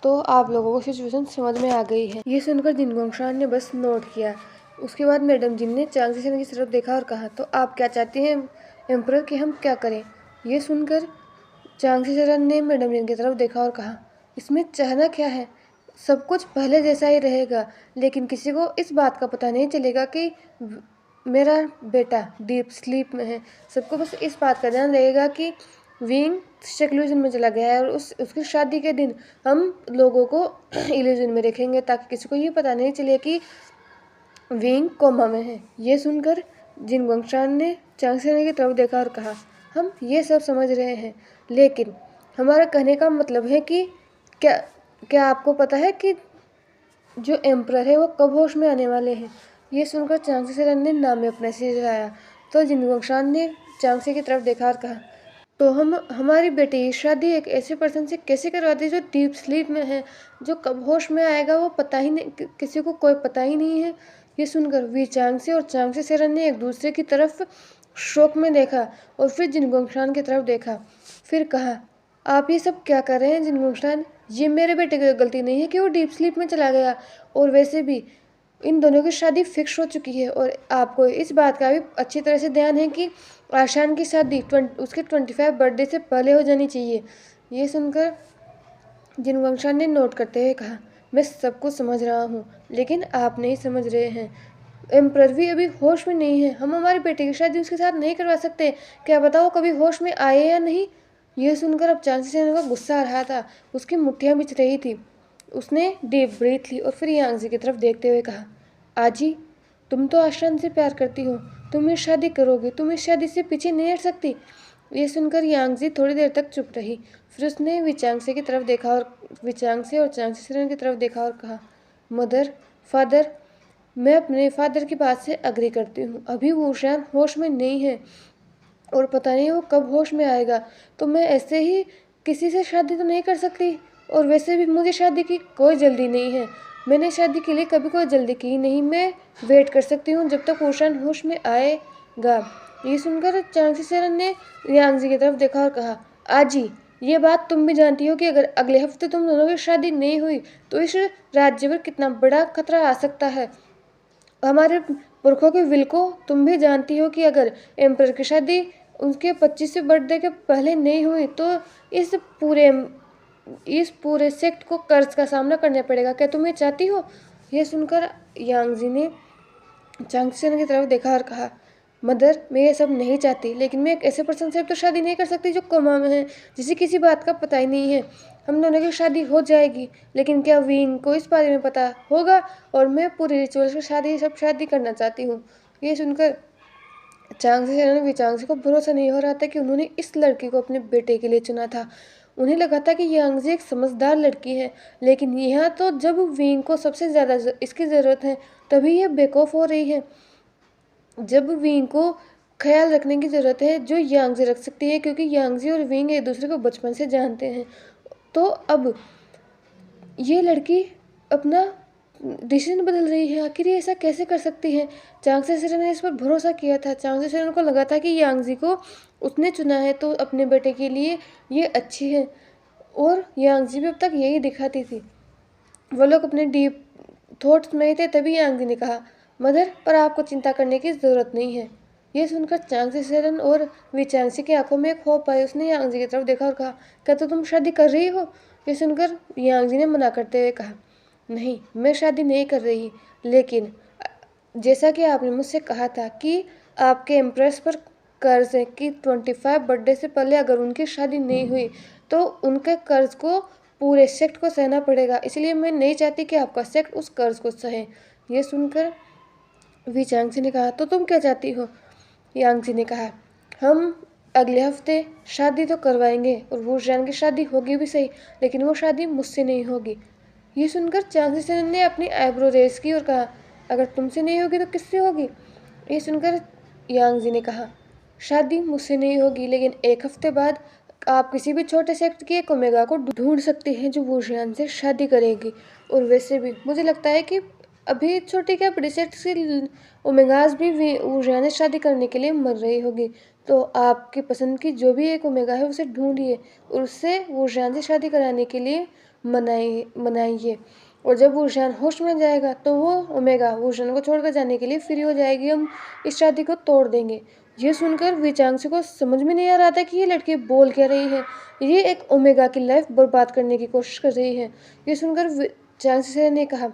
तो आप लोगों को सिचुएशन समझ में आ गई है। ये सुनकर जिन गोंगशान ने बस नोट किया। उसके बाद मैडम जिन ने चांगसे सेरन की तरफ देखा और कहा, तो आप क्या चाहती हैं एम्परर कि हम क्या करें? ये सुनकर चांगसे सेरन ने मैडम जिन की तरफ देखा और कहा, इसमें चाहना क्या है, सब कुछ पहले जैसा ही रहेगा, लेकिन किसी को इस बात का पता नहीं चलेगा कि मेरा बेटा डीप स्लीप में है। सबको बस इस बात का ध्यान रहेगा कि विंग सेक्लूजन में चला गया है और उसकी शादी के दिन हम लोगों को इल्यूजन में रखेंगे, ताकि किसी को ये पता नहीं चले कि विंग कोमा में है। ये सुनकर जिन गोंगशान ने चांगसे की तरफ देखा और कहा, हम ये सब समझ रहे हैं, लेकिन हमारा कहने का मतलब है कि क्या आपको पता है कि जो एम्परर है वो कब होश में आने वाले हैं? ये सुनकर चांगसे सेरन ने नाम में अपना सिर हिलाया। तो जिन गोंगशान ने चांगसे की तरफ देखा और कहा, तो हम हमारी बेटी की शादी एक ऐसे पर्सन से कैसे करवाते जो डीप स्लीप में है, जो कब होश में आएगा वो पता ही नहीं, किसी को कोई पता ही नहीं है। ये सुनकर वी चांगसे और चांगसे सेरन ने एक दूसरे की तरफ शौक में देखा और फिर जिन गोंगशान की तरफ देखा। फिर कहा, आप ये सब क्या कर रहे हैं जिन गोंगशान? ये मेरे बेटे की गलती नहीं है कि वो डीप स्लीप में चला गया, और वैसे भी इन दोनों की शादी फिक्स हो चुकी है और आपको इस बात का भी अच्छी तरह से ध्यान है कि आशान की शादी उसके 25 बर्थडे से पहले हो जानी चाहिए। ये सुनकर जिन गोंगशान ने नोट करते हुए कहा, मैं सब कुछ समझ रहा हूँ, लेकिन आप नहीं समझ रहे हैं। एम्परर भी अभी होश में नहीं है, हम हमारे बेटे की शादी उसके साथ नहीं करवा सकते। क्या बताओ कभी होश में आए या नहीं? यह सुनकर अब चांगसे सेरन का गुस्सा आ रहा था, उसकी मुट्ठियाँ बिछ रही थी। उसने डीप ब्रीथ ली और फिर यांगजी की तरफ देखते हुए कहा, आजी, तुम तो आशान से प्यार करती हो, तुम ये शादी करोगे, तुम इस शादी से पीछे नहीं हट सकती। ये सुनकर यांगजी थोड़ी देर तक चुप रही। फिर उसने विचांगसे की तरफ देखा और विचांगसे और चांगसे सेरन की तरफ देखा और कहा, मदर, फादर, मैं अपने फादर की बात से अग्री करती हूँ। अभी वो शायद होश में नहीं है और पता नहीं वो कब होश में आएगा, तो मैं ऐसे ही किसी से शादी तो नहीं कर सकती, और वैसे भी मुझे शादी की कोई जल्दी नहीं है। मैंने शादी के लिए कभी कोई जल्दी की नहीं, मैं वेट कर सकती हूँ जब तक ओशान होश में आएगा। ये सुनकर चांगसे सेरन ने यांगजी की तरफ देखा और कहा, आजी, ये बात तुम भी जानती हो कि अगर अगले हफ्ते तुम दोनों की शादी नहीं हुई तो इस राज्य पर कितना बड़ा खतरा आ सकता है। हमारे पुरखों के विल को तुम भी जानती हो कि अगर एम्परर की शादी उनके 25वें बर्थडे के पहले नहीं हुई तो इस पूरे सेक्ट को कर्ज का सामना करना पड़ेगा। क्या तुम ये चाहती हो? यह सुनकर यांगजी ने चांगसे की तरफ देखा और कहा, मदर, मैं ये सब नहीं चाहती, लेकिन मैं एक ऐसे पर्सन से तो शादी नहीं कर सकती जो कोमा में है, जिसे किसी बात का पता ही नहीं है। हम दोनों की शादी हो जाएगी, लेकिन क्या विंग को इस बारे में पता होगा? और मैं पूरी रिचुअल्स की शादी करना चाहती हूँ। ये सुनकर चांगसे को भरोसा नहीं हो रहा था कि उन्होंने इस लड़की को अपने बेटे के लिए चुना था। उन्हें लगा था कि यांगजी एक समझदार लड़की है, लेकिन यहाँ तो जब विंग को सबसे ज़्यादा इसकी ज़रूरत है तभी यह बेवकूफ़ हो रही है। जब विंग को ख्याल रखने की ज़रूरत है जो यांगजी रख सकती है, क्योंकि यांगजी और विंग एक दूसरे को बचपन से जानते हैं। तो अब ये लड़की अपना डिसीजन बदल रही है, आखिर ये ऐसा कैसे कर सकती है? चांगसे सेरन ने इस पर भरोसा किया था। चांगसे सेरन को लगा था कि यांगजी को उसने चुना है तो अपने बेटे के लिए ये अच्छी है, और यांगजी भी अब तक यही दिखाती थी। वो लोग अपने डीप थॉट्स में थे, तभी यांगजी ने कहा, मदर, पर आपको चिंता करने की ज़रूरत नहीं है। ये सुनकर चांगसे सेरन और विचांगसे की आंखों में एक होप आई। उसने यांगजी की तरफ देखा और कहा, क्या तो तुम शादी कर रही हो? ये सुनकर यांगजी ने मना करते हुए कहा, नहीं, मैं शादी नहीं कर रही, लेकिन जैसा कि आपने मुझसे कहा था कि आपके एम्प्रेस पर कर्ज है कि 25 बर्थडे से पहले अगर उनकी शादी नहीं हुई तो उनके कर्ज को पूरे सेक्ट को सहना पड़ेगा, इसलिए मैं नहीं चाहती कि आपका सेक्ट उस कर्ज को सहे। ये सुनकर वी चांगसी ने कहा, तो तुम क्या चाहती हो? यांगजी ने कहा, हम अगले हफ्ते शादी तो करवाएंगे और वो जान की शादी होगी भी सही, लेकिन वो शादी मुझसे नहीं होगी। ये सुनकर चांगसी सेन ने अपनी आईब्रो रेस की और कहा, अगर तुमसे नहीं होगी तो किससे होगी? ये सुनकर यांगजी ने कहा, शादी मुझसे नहीं होगी, लेकिन एक हफ्ते बाद आप किसी भी छोटे सेक्ट की एक ओमेगा को ढूंढ सकते हैं जो वुशियान से शादी करेगी। और वैसे भी मुझे लगता है कि अभी छोटी क्या बड़ी सेक्ट की ओमेगाज भी वुशियान से शादी करने के लिए मर रही होगी, तो आपकी पसंद की जो भी एक ओमेगा है उसे ढूंढिए और उससे वुशियान से शादी कराने के लिए मनाइए। और जब वुशियान होश में जाएगा तो वो ओमेगा वुशियान को छोड़कर जाने के लिए फ्री हो जाएगी, हम इस शादी को तोड़ देंगे। ये सुनकर विचांगसी को समझ में नहीं आ रहा था कि ये लड़की बोल क्या रही है। ये एक ओमेगा की लाइफ बर्बाद करने की कोशिश कर रही है। ये सुनकर विचांगसी ने कहा,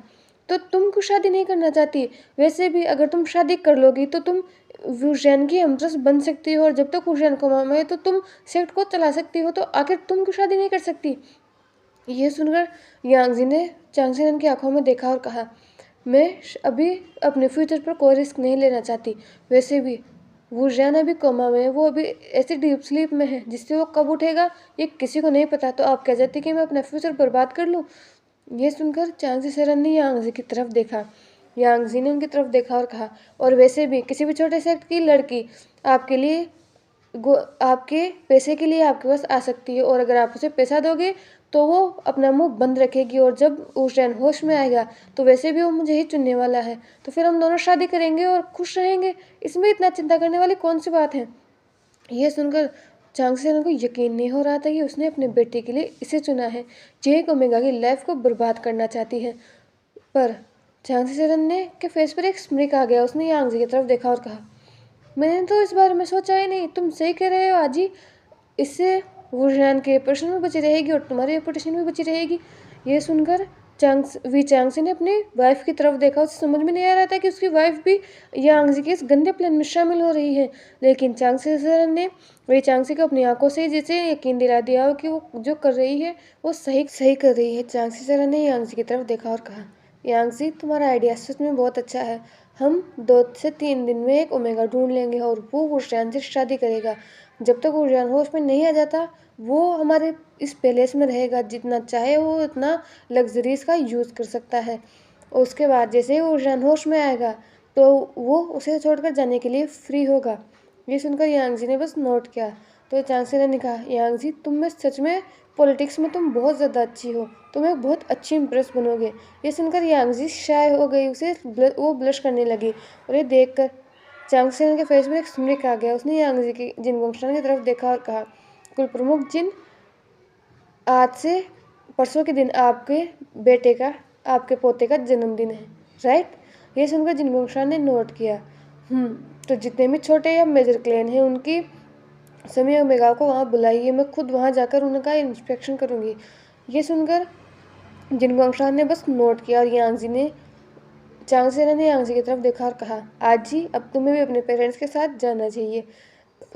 तो तुम क्यों शादी नहीं करना चाहती? वैसे भी अगर तुम शादी कर लोगी तो तुम वुशियान की एम्प्रेस बन सकती हो और जब तक वुशियान कोमा में है तो तुम सेक्ट को चला सकती हो, तो आखिर तुम क्यों शादी नहीं कर सकती? ये सुनकर यांगजी ने चांगसेन की आंखों में देखा और कहा, मैं अभी अपने फ्यूचर पर कोई रिस्क नहीं लेना चाहती। वैसे भी वुशियान अभी कोमा में है, वो अभी ऐसी डीप स्लीप में है जिससे वो कब उठेगा ये किसी को नहीं पता, तो आप क्या चाहती कि मैं अपना फ्यूचर बर्बाद कर लूँ? ये सुनकर चांगजी सेरन ने यांगजी की तरफ देखा। यांगजी ने उनकी तरफ देखा और कहा, और वैसे भी किसी भी छोटे सेक्ट की लड़की आपके लिए आपके पैसे के लिए आपके पास आ सकती है, और अगर आप उसे पैसा दोगे तो वो अपना मुंह बंद रखेगी, और जब उस होश में आएगा तो वैसे भी वो मुझे ही चुनने वाला है, तो फिर हम दोनों शादी करेंगे और खुश रहेंगे। इसमें इतना चिंता करने वाली कौन सी बात है? यह सुनकर चांगसेन को यकीन नहीं हो रहा था कि उसने अपने बेटे के लिए इसे चुना है, जेक ओमेगा की लाइफ को बर्बाद करना चाहती है। पर चांगसेन ने के फेस पर एक स्मिक आ गया। उसने यांगजी की तरफ देखा और कहा, मैंने तो इस बारे में सोचा ही नहीं, तुम सही कह रहे हो आजी। इससे वुशियान की रेपुटेशन भी बची रहेगी और तुम्हारी रेपुटेशन भी बची रहेगी। ये सुनकर चांगसी ने अपनी वाइफ की तरफ देखा। उसे समझ में नहीं आ रहा था कि उसकी वाइफ भी यांगजी के इस गंदे प्लान में शामिल हो रही है, लेकिन चांगसी सर ने वी चांगसी को अपनी आंखों से जैसे यकीन दिला दिया कि वो जो कर रही है वो सही सही कर रही है। चांगसी सर ने यांगजी की तरफ देखा और कहा, यांगजी तुम्हारा आइडिया सच में बहुत अच्छा है। हम 2 से 3 दिन में एक ओमेगा ढूंढ लेंगे और वो वुशियान से शादी करेगा। जब तक वुशियान होश में नहीं आ जाता वो हमारे इस पैलेस में रहेगा, जितना चाहे वो उतना लग्जरीज का यूज़ कर सकता है। और उसके बाद जैसे ही वुशियान होश में आएगा तो वो उसे छोड़कर जाने के लिए फ्री होगा। ये सुनकर यांगजी ने बस नोट किया। तो चांगसी ने कहा, यांगजी तुम में सच में पॉलिटिक्स में तुम बहुत ज़्यादा अच्छी हो, तुम एक बहुत अच्छी इम्प्रेस बनोगे। ये सुनकर यांगजी शाय हो गई, उसे वो ब्लश करने लगी, और ये देखकर चांगसेन के फेस में एक स्मिक आ गया। उसने यांगजी की जिनगोंगशान की तरफ देखा और कहा, कुल प्रमुख जिन, आज से परसों के दिन आपके बेटे का, आपके पोते का जन्मदिन है, राइट? ये सुनकर जिनगोंगशान ने नोट किया। तो जितने भी छोटे या मेजर क्लेन हैं उनकी समय ओमेगा को वहाँ बुलाइए, मैं खुद वहाँ जाकर उनका इंस्पेक्शन करूँगी। ये सुनकर जिनगोंगशान ने बस नोट किया और यांगजी ने चांगसेन ने यांगजी की तरफ देखा और कहा, आज जी अब तुम्हें भी अपने पेरेंट्स के साथ जाना चाहिए।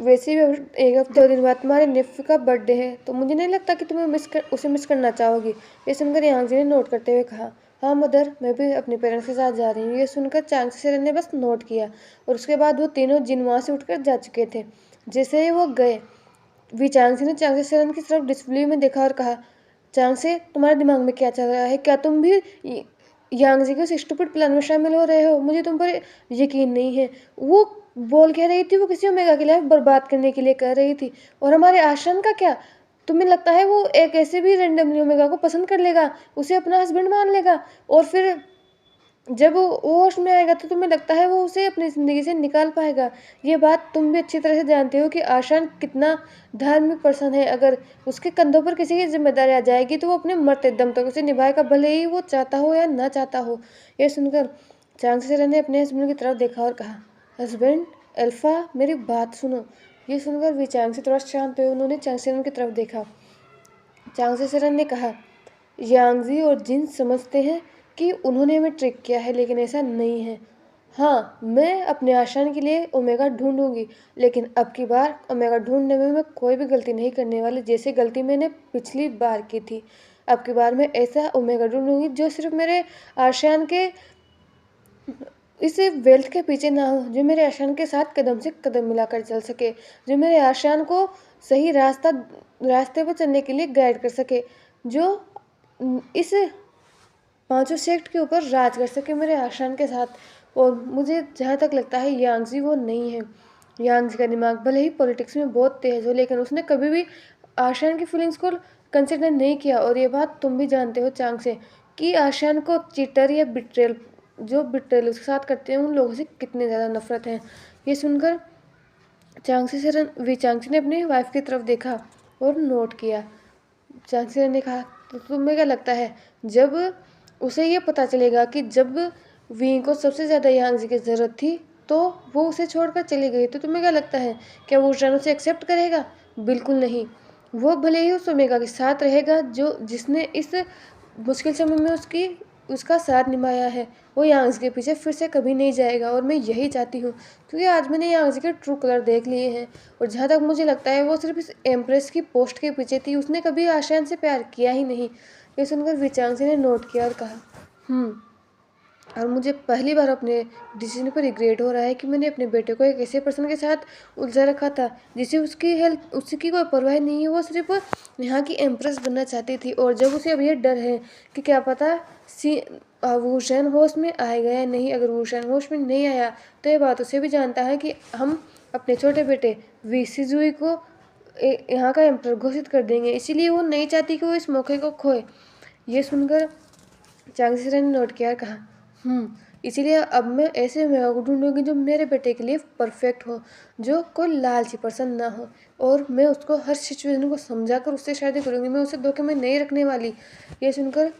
वैसे भी एक हफ्ते 2 दिन बाद तुम्हारे नेफ्यू का बर्थडे है, तो मुझे नहीं लगता कि तुम्हें उसे मिस करना चाहोगी। ये सुनकर यांगजी ने नोट करते हुए कहा, हाँ मदर, मैं भी अपने पेरेंट्स के साथ जा रही हूँ। ये सुनकर चांगसेन ने बस नोट किया और उसके बाद वो तीनों जिन वहाँ से उठकर जा चुके थे। जैसे ही वो गए वी चांगसी ने चांगसेन की तरफ डिस्प्ले में देखा और कहा, चांगसे तुम्हारे दिमाग में क्या चल रहा है? क्या तुम भी यांगजी के उस स्टूपिड प्लान में शामिल हो रहे हो? मुझे तुम पर यकीन नहीं है। वो बोल कह रही थी वो किसी ओमेगा की लाइफ बर्बाद करने के लिए कह रही थी, और हमारे आश्रम का क्या? तुम्हें लगता है वो एक ऐसे भी रेंडमली ओमेगा को पसंद कर लेगा, उसे अपना हस्बैंड मान लेगा, और फिर जब वो होश में आएगा तो तुम्हें लगता है वो उसे अपनी ज़िंदगी से निकाल पाएगा? ये बात तुम भी अच्छी तरह से जानते हो कि आशान कितना धार्मिक पर्सन है। अगर उसके कंधों पर किसी की जिम्मेदारी आ जाएगी तो वो अपने मरते दम तक उसे निभाएगा, भले ही वो चाहता हो या ना चाहता हो। यह सुनकर चांगसेन ने अपने हस्बैंड की तरफ देखा और कहा, हस्बैंड अल्फा मेरी बात सुनो। ये सुनकर वी चांगसे थोड़ा शांत हुए। उन्होंने चांगसेन की तरफ देखा। चांगसेन ने कहा, यांगजी और जिन समझते हैं कि उन्होंने हमें ट्रिक किया है, लेकिन ऐसा नहीं है। हाँ, मैं अपने आशान के लिए ओमेगा ढूँढूँगी, लेकिन अब की बार ओमेगा ढूँढने में मैं कोई भी गलती नहीं करने वाली, जैसे गलती मैंने पिछली बार की थी। अब की बार मैं ऐसा ओमेगा ढूँढूँगी जो सिर्फ़ मेरे आशियान के इस वेल्थ के पीछे ना हो, जो मेरे आशियान के साथ कदम से कदम मिलाकर चल सके, जो मेरे आशियान को सही रास्ते पर चलने के लिए गाइड कर सके, जो इस पाँचों सेक्ट के ऊपर राज कर सके मेरे आशियान के साथ। और मुझे जहाँ तक लगता है यांगज़ी वो नहीं है। यांगज़ी का दिमाग भले ही पॉलिटिक्स में बहुत तेज़ हो, लेकिन उसने कभी भी आशियान की फीलिंग्स को कंसिडर नहीं किया। और ये बात तुम भी जानते हो चांग से, कि आशियान को चीटर या बिट्रेल उसके साथ करते हैं उन लोगों से कितनी ज़्यादा नफरत है। ये सुनकर चांगसी ने अपनी वाइफ की तरफ देखा और नोट किया। चांगसी ने कहा, तो तुम्हें क्या लगता है, जब उसे ये पता चलेगा कि जब वी को सबसे ज़्यादा यांगजी की ज़रूरत थी तो वो उसे छोड़कर चली गई, तो तुम्हें क्या लगता है, क्या वो उस उसे एक्सेप्ट करेगा? बिल्कुल नहीं। वो भले ही उस ओमेगा के साथ रहेगा जो जिसने इस मुश्किल समय में उसका साथ निभाया है। वो यांग्स के पीछे फिर से कभी नहीं जाएगा, और मैं यही चाहती हूँ, क्योंकि आज मैंने यांग्स के ट्रू कलर देख लिए हैं। और जहाँ तक मुझे लगता है वो सिर्फ इस एम्प्रेस की पोस्ट के पीछे थी, उसने कभी आशियान से प्यार किया ही नहीं। ये सुनकर विचांसी ने नोट किया और कहा, और मुझे पहली बार अपने डिसीजन पर रिग्रेट हो रहा है कि मैंने अपने बेटे को एक ऐसे पर्सन के साथ उलझा रखा था जिसे उसकी कोई परवाह नहीं है। वो सिर्फ यहाँ की एम्प्रेस बनना चाहती थी, और जब उसे अब ये डर है कि क्या पता वुशेन होश में आएगा या नहीं। अगर वुशेन होश में नहीं आया तो ये बात उसे भी जानता है कि हम अपने छोटे बेटे वी सिजुई को यहाँ का एम्पर घोषित कर देंगे, इसीलिए वो नहीं चाहती कि वो इस मौके को खोए। ये सुनकर चांगसी ने नोट किया और कहा, इसीलिए अब मैं ऐसे मेवा को ढूंढूंगी जो मेरे बेटे के लिए परफेक्ट हो, जो कोई लालची पसंद ना हो, और मैं उसको हर सिचुएशन को समझाकर उससे शादी करूंगी। मैं उसे धोखे में नहीं रखने वाली। ये सुनकर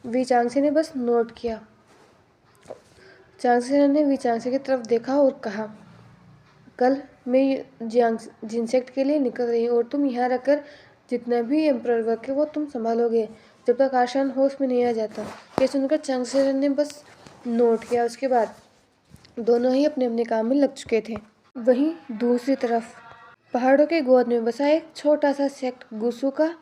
वी चांगसी ने बस नोट किया। चांगसी ने वी चांगसी की तरफ देखा और कहा, कल मैं जिनसेक्ट के लिए निकल रही हूँ और तुम यहाँ रखकर जितना भी एम्प्रर वर्क है वो तुम संभालोगे जब तक आशान होश में नहीं आ जाता। ये सुनकर चांगसेर ने बस नोट किया। उसके बाद दोनों ही अपने अपने काम में लग चुके थे। वहीं दूसरी तरफ पहाड़ों के गोद में बसा एक छोटा सा सेक्ट गुसू का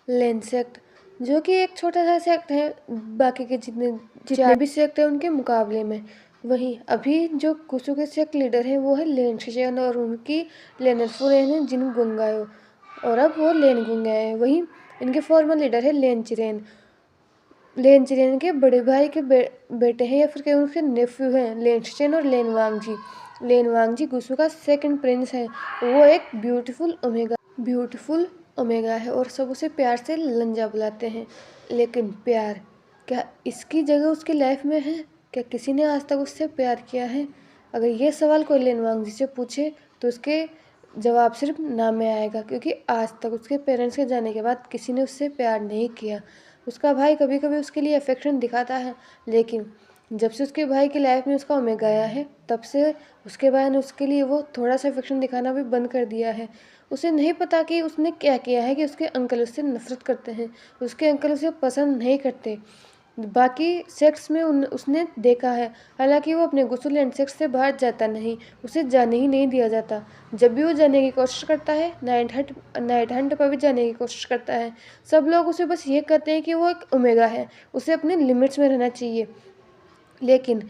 लेन सेक्ट, जो कि एक छोटा सा सेक्ट है बाकी के जितने भी सेक्ट है उनके मुकाबले में। वहीं अभी जो गुसू के सेक्ट लीडर हैं वो है लेन शिशेन, और उनकी लेनरफुरेन है जिन गुंगायो, और अब वो लेन गुंगाए हैं। वहीं इनके फॉर्मर लीडर है लेन चिरेन के बड़े भाई के बेटे हैं, या फिर क्या उनके नेफ्यू हैं लेन शिशेन और लेन वांगजी गुसू का सेकंड प्रिंस है। वो एक ब्यूटीफुल ओमेगा है और सब उसे प्यार से लंजा बुलाते हैं। लेकिन प्यार क्या इसकी जगह उसकी लाइफ में है? क्या किसी ने आज तक उससे प्यार किया है? अगर ये सवाल कोई लेन वांगजी से पूछे तो उसके जवाब सिर्फ ना में आएगा, क्योंकि आज तक उसके पेरेंट्स के जाने के बाद किसी ने उससे प्यार नहीं किया। उसका भाई कभी कभी उसके लिए अफेक्शन दिखाता है, लेकिन जब से उसके भाई की लाइफ में उसका ओमेगा आया है तब से उसके भाई ने उसके लिए वो थोड़ा सा अफेक्शन दिखाना भी बंद कर दिया है। उसे नहीं पता कि उसने क्या किया है कि उसके अंकल उससे नफरत करते हैं, उसके अंकल उसे पसंद नहीं करते। बाकी सेक्स में उसने देखा है, हालांकि वो अपने गुस्ल एंड सेक्स से बाहर जाता नहीं, उसे जाने ही नहीं दिया जाता। जब भी वो जाने की कोशिश करता है, नाइट हंट पर भी जाने की कोशिश करता है, सब लोग उसे बस ये कहते हैं कि वो एक ओमेगा है, उसे अपने लिमिट्स में रहना चाहिए। लेकिन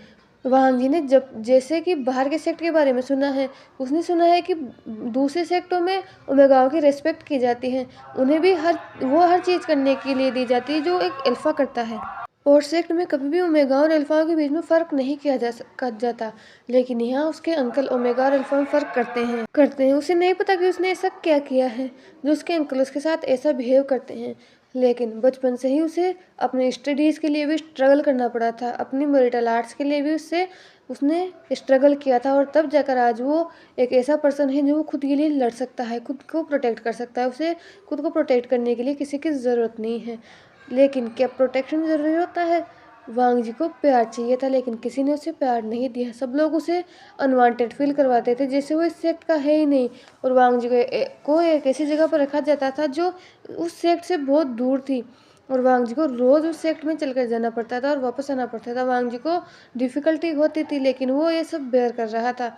वांग जी ने जैसे कि बाहर के सेक्ट के बारे में सुना है, उसने सुना है कि दूसरे सेक्टों में ओमेगाओं की रेस्पेक्ट की जाती है, उन्हें भी हर चीज़ करने के लिए दी जाती है जो एक अल्फा करता है। और सेक्ट में कभी भी ओमेगा और अल्फा के बीच में फ़र्क नहीं किया जाता, लेकिन यहाँ उसके अंकल ओमेगा और अल्फा में फ़र्क करते हैं। उसे नहीं पता कि उसने ऐसा क्या किया है जो उसके अंकल उसके साथ ऐसा बिहेव करते हैं। लेकिन बचपन से ही उसे अपने स्टडीज़ के लिए भी स्ट्रगल करना पड़ा था, अपनी मैरिटल आर्ट्स के लिए भी उसने स्ट्रगल किया था, और तब जाकर आज वो एक ऐसा पर्सन है जो खुद के लिए लड़ सकता है, खुद को प्रोटेक्ट कर सकता है। उसे खुद को प्रोटेक्ट करने के लिए किसी की ज़रूरत नहीं है। लेकिन क्या प्रोटेक्शन ज़रूरी होता है? वांग जी को प्यार चाहिए था, लेकिन किसी ने उसे प्यार नहीं दिया। सब लोग उसे अनवांटेड फील करवाते थे, जैसे वो इस सेक्ट का है ही नहीं। और वांग जी को एक ऐसी जगह पर रखा जाता था जो उस सेक्ट से बहुत दूर थी, और वांग जी को रोज़ उस सेक्ट में चलकर जाना पड़ता था और वापस आना पड़ता था। वांग जी को डिफ़िकल्टी होती थी, लेकिन वो ये सब बेयर कर रहा था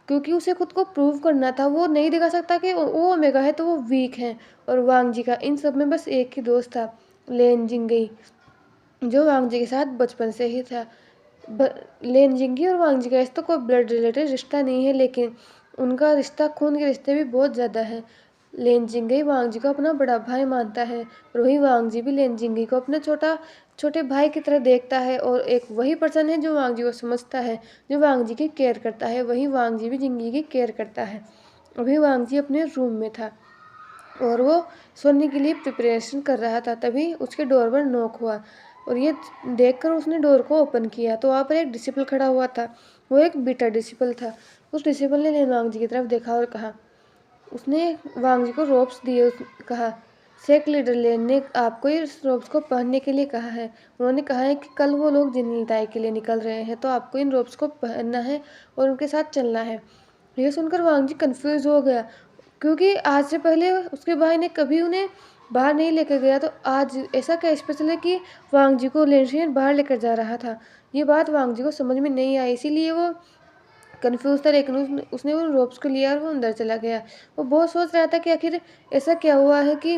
क्योंकि उसे खुद को प्रूव करना था। वो नहीं दिखा सकता कि वो ओमेगा है तो वो वीक है। और वांग जी का इन सब में बस एक ही दोस्त था, लेन जिंगई, जो वांग जी के साथ बचपन से ही था। लेन जिंगी और वांग जी का तो कोई ब्लड रिलेटेड रिश्ता नहीं है, लेकिन उनका रिश्ता खून के रिश्ते भी बहुत ज़्यादा है। लेन जिंगई वांग जी को अपना बड़ा भाई मानता है और वही वांग जी भी लेन जिंगी को अपना छोटे भाई की तरह देखता है। और एक वही पर्सन है जो वांग जी को समझता है, जो वांग जी की केयर करता है, वही वांग जी भी जिंगी की केयर करता है। अभी वांग जी अपने रूम में था और वो सोने के लिए प्रिपरेशन कर रहा था, तभी उसके डोर पर नॉक हुआ और ये देखकर उसने डोर को ओपन किया तो वहाँ पर एक डिसिपल खड़ा हुआ था। वो एक बीटा डिसिपल था। उस डिसिपल ने वांग जी की तरफ देखा और कहा, उसने वांग जी को रोप्स दिए। कहा, सेक्ट लीडर लेन ने आपको इस रोप्स को पहनने के लिए कहा है। उन्होंने कहा है कि कल वो लोग जिन लड़ाई के लिए निकल रहे हैं तो आपको इन रोप्स को पहनना है और उनके साथ चलना है। यह सुनकर वांग जी कन्फ्यूज़ हो गया, क्योंकि आज से पहले उसके भाई ने कभी उन्हें बाहर नहीं लेकर गया, तो आज ऐसा क्या स्पेशल है कि वांग जी को लेनशियन बाहर लेकर जा रहा था। ये बात वांग जी को समझ में नहीं आई, इसीलिए वो कन्फ्यूज़ था। लेकिन उसने उन रोप्स को लिया और वो अंदर चला गया। वो बहुत सोच रहा था कि आखिर ऐसा क्या हुआ है कि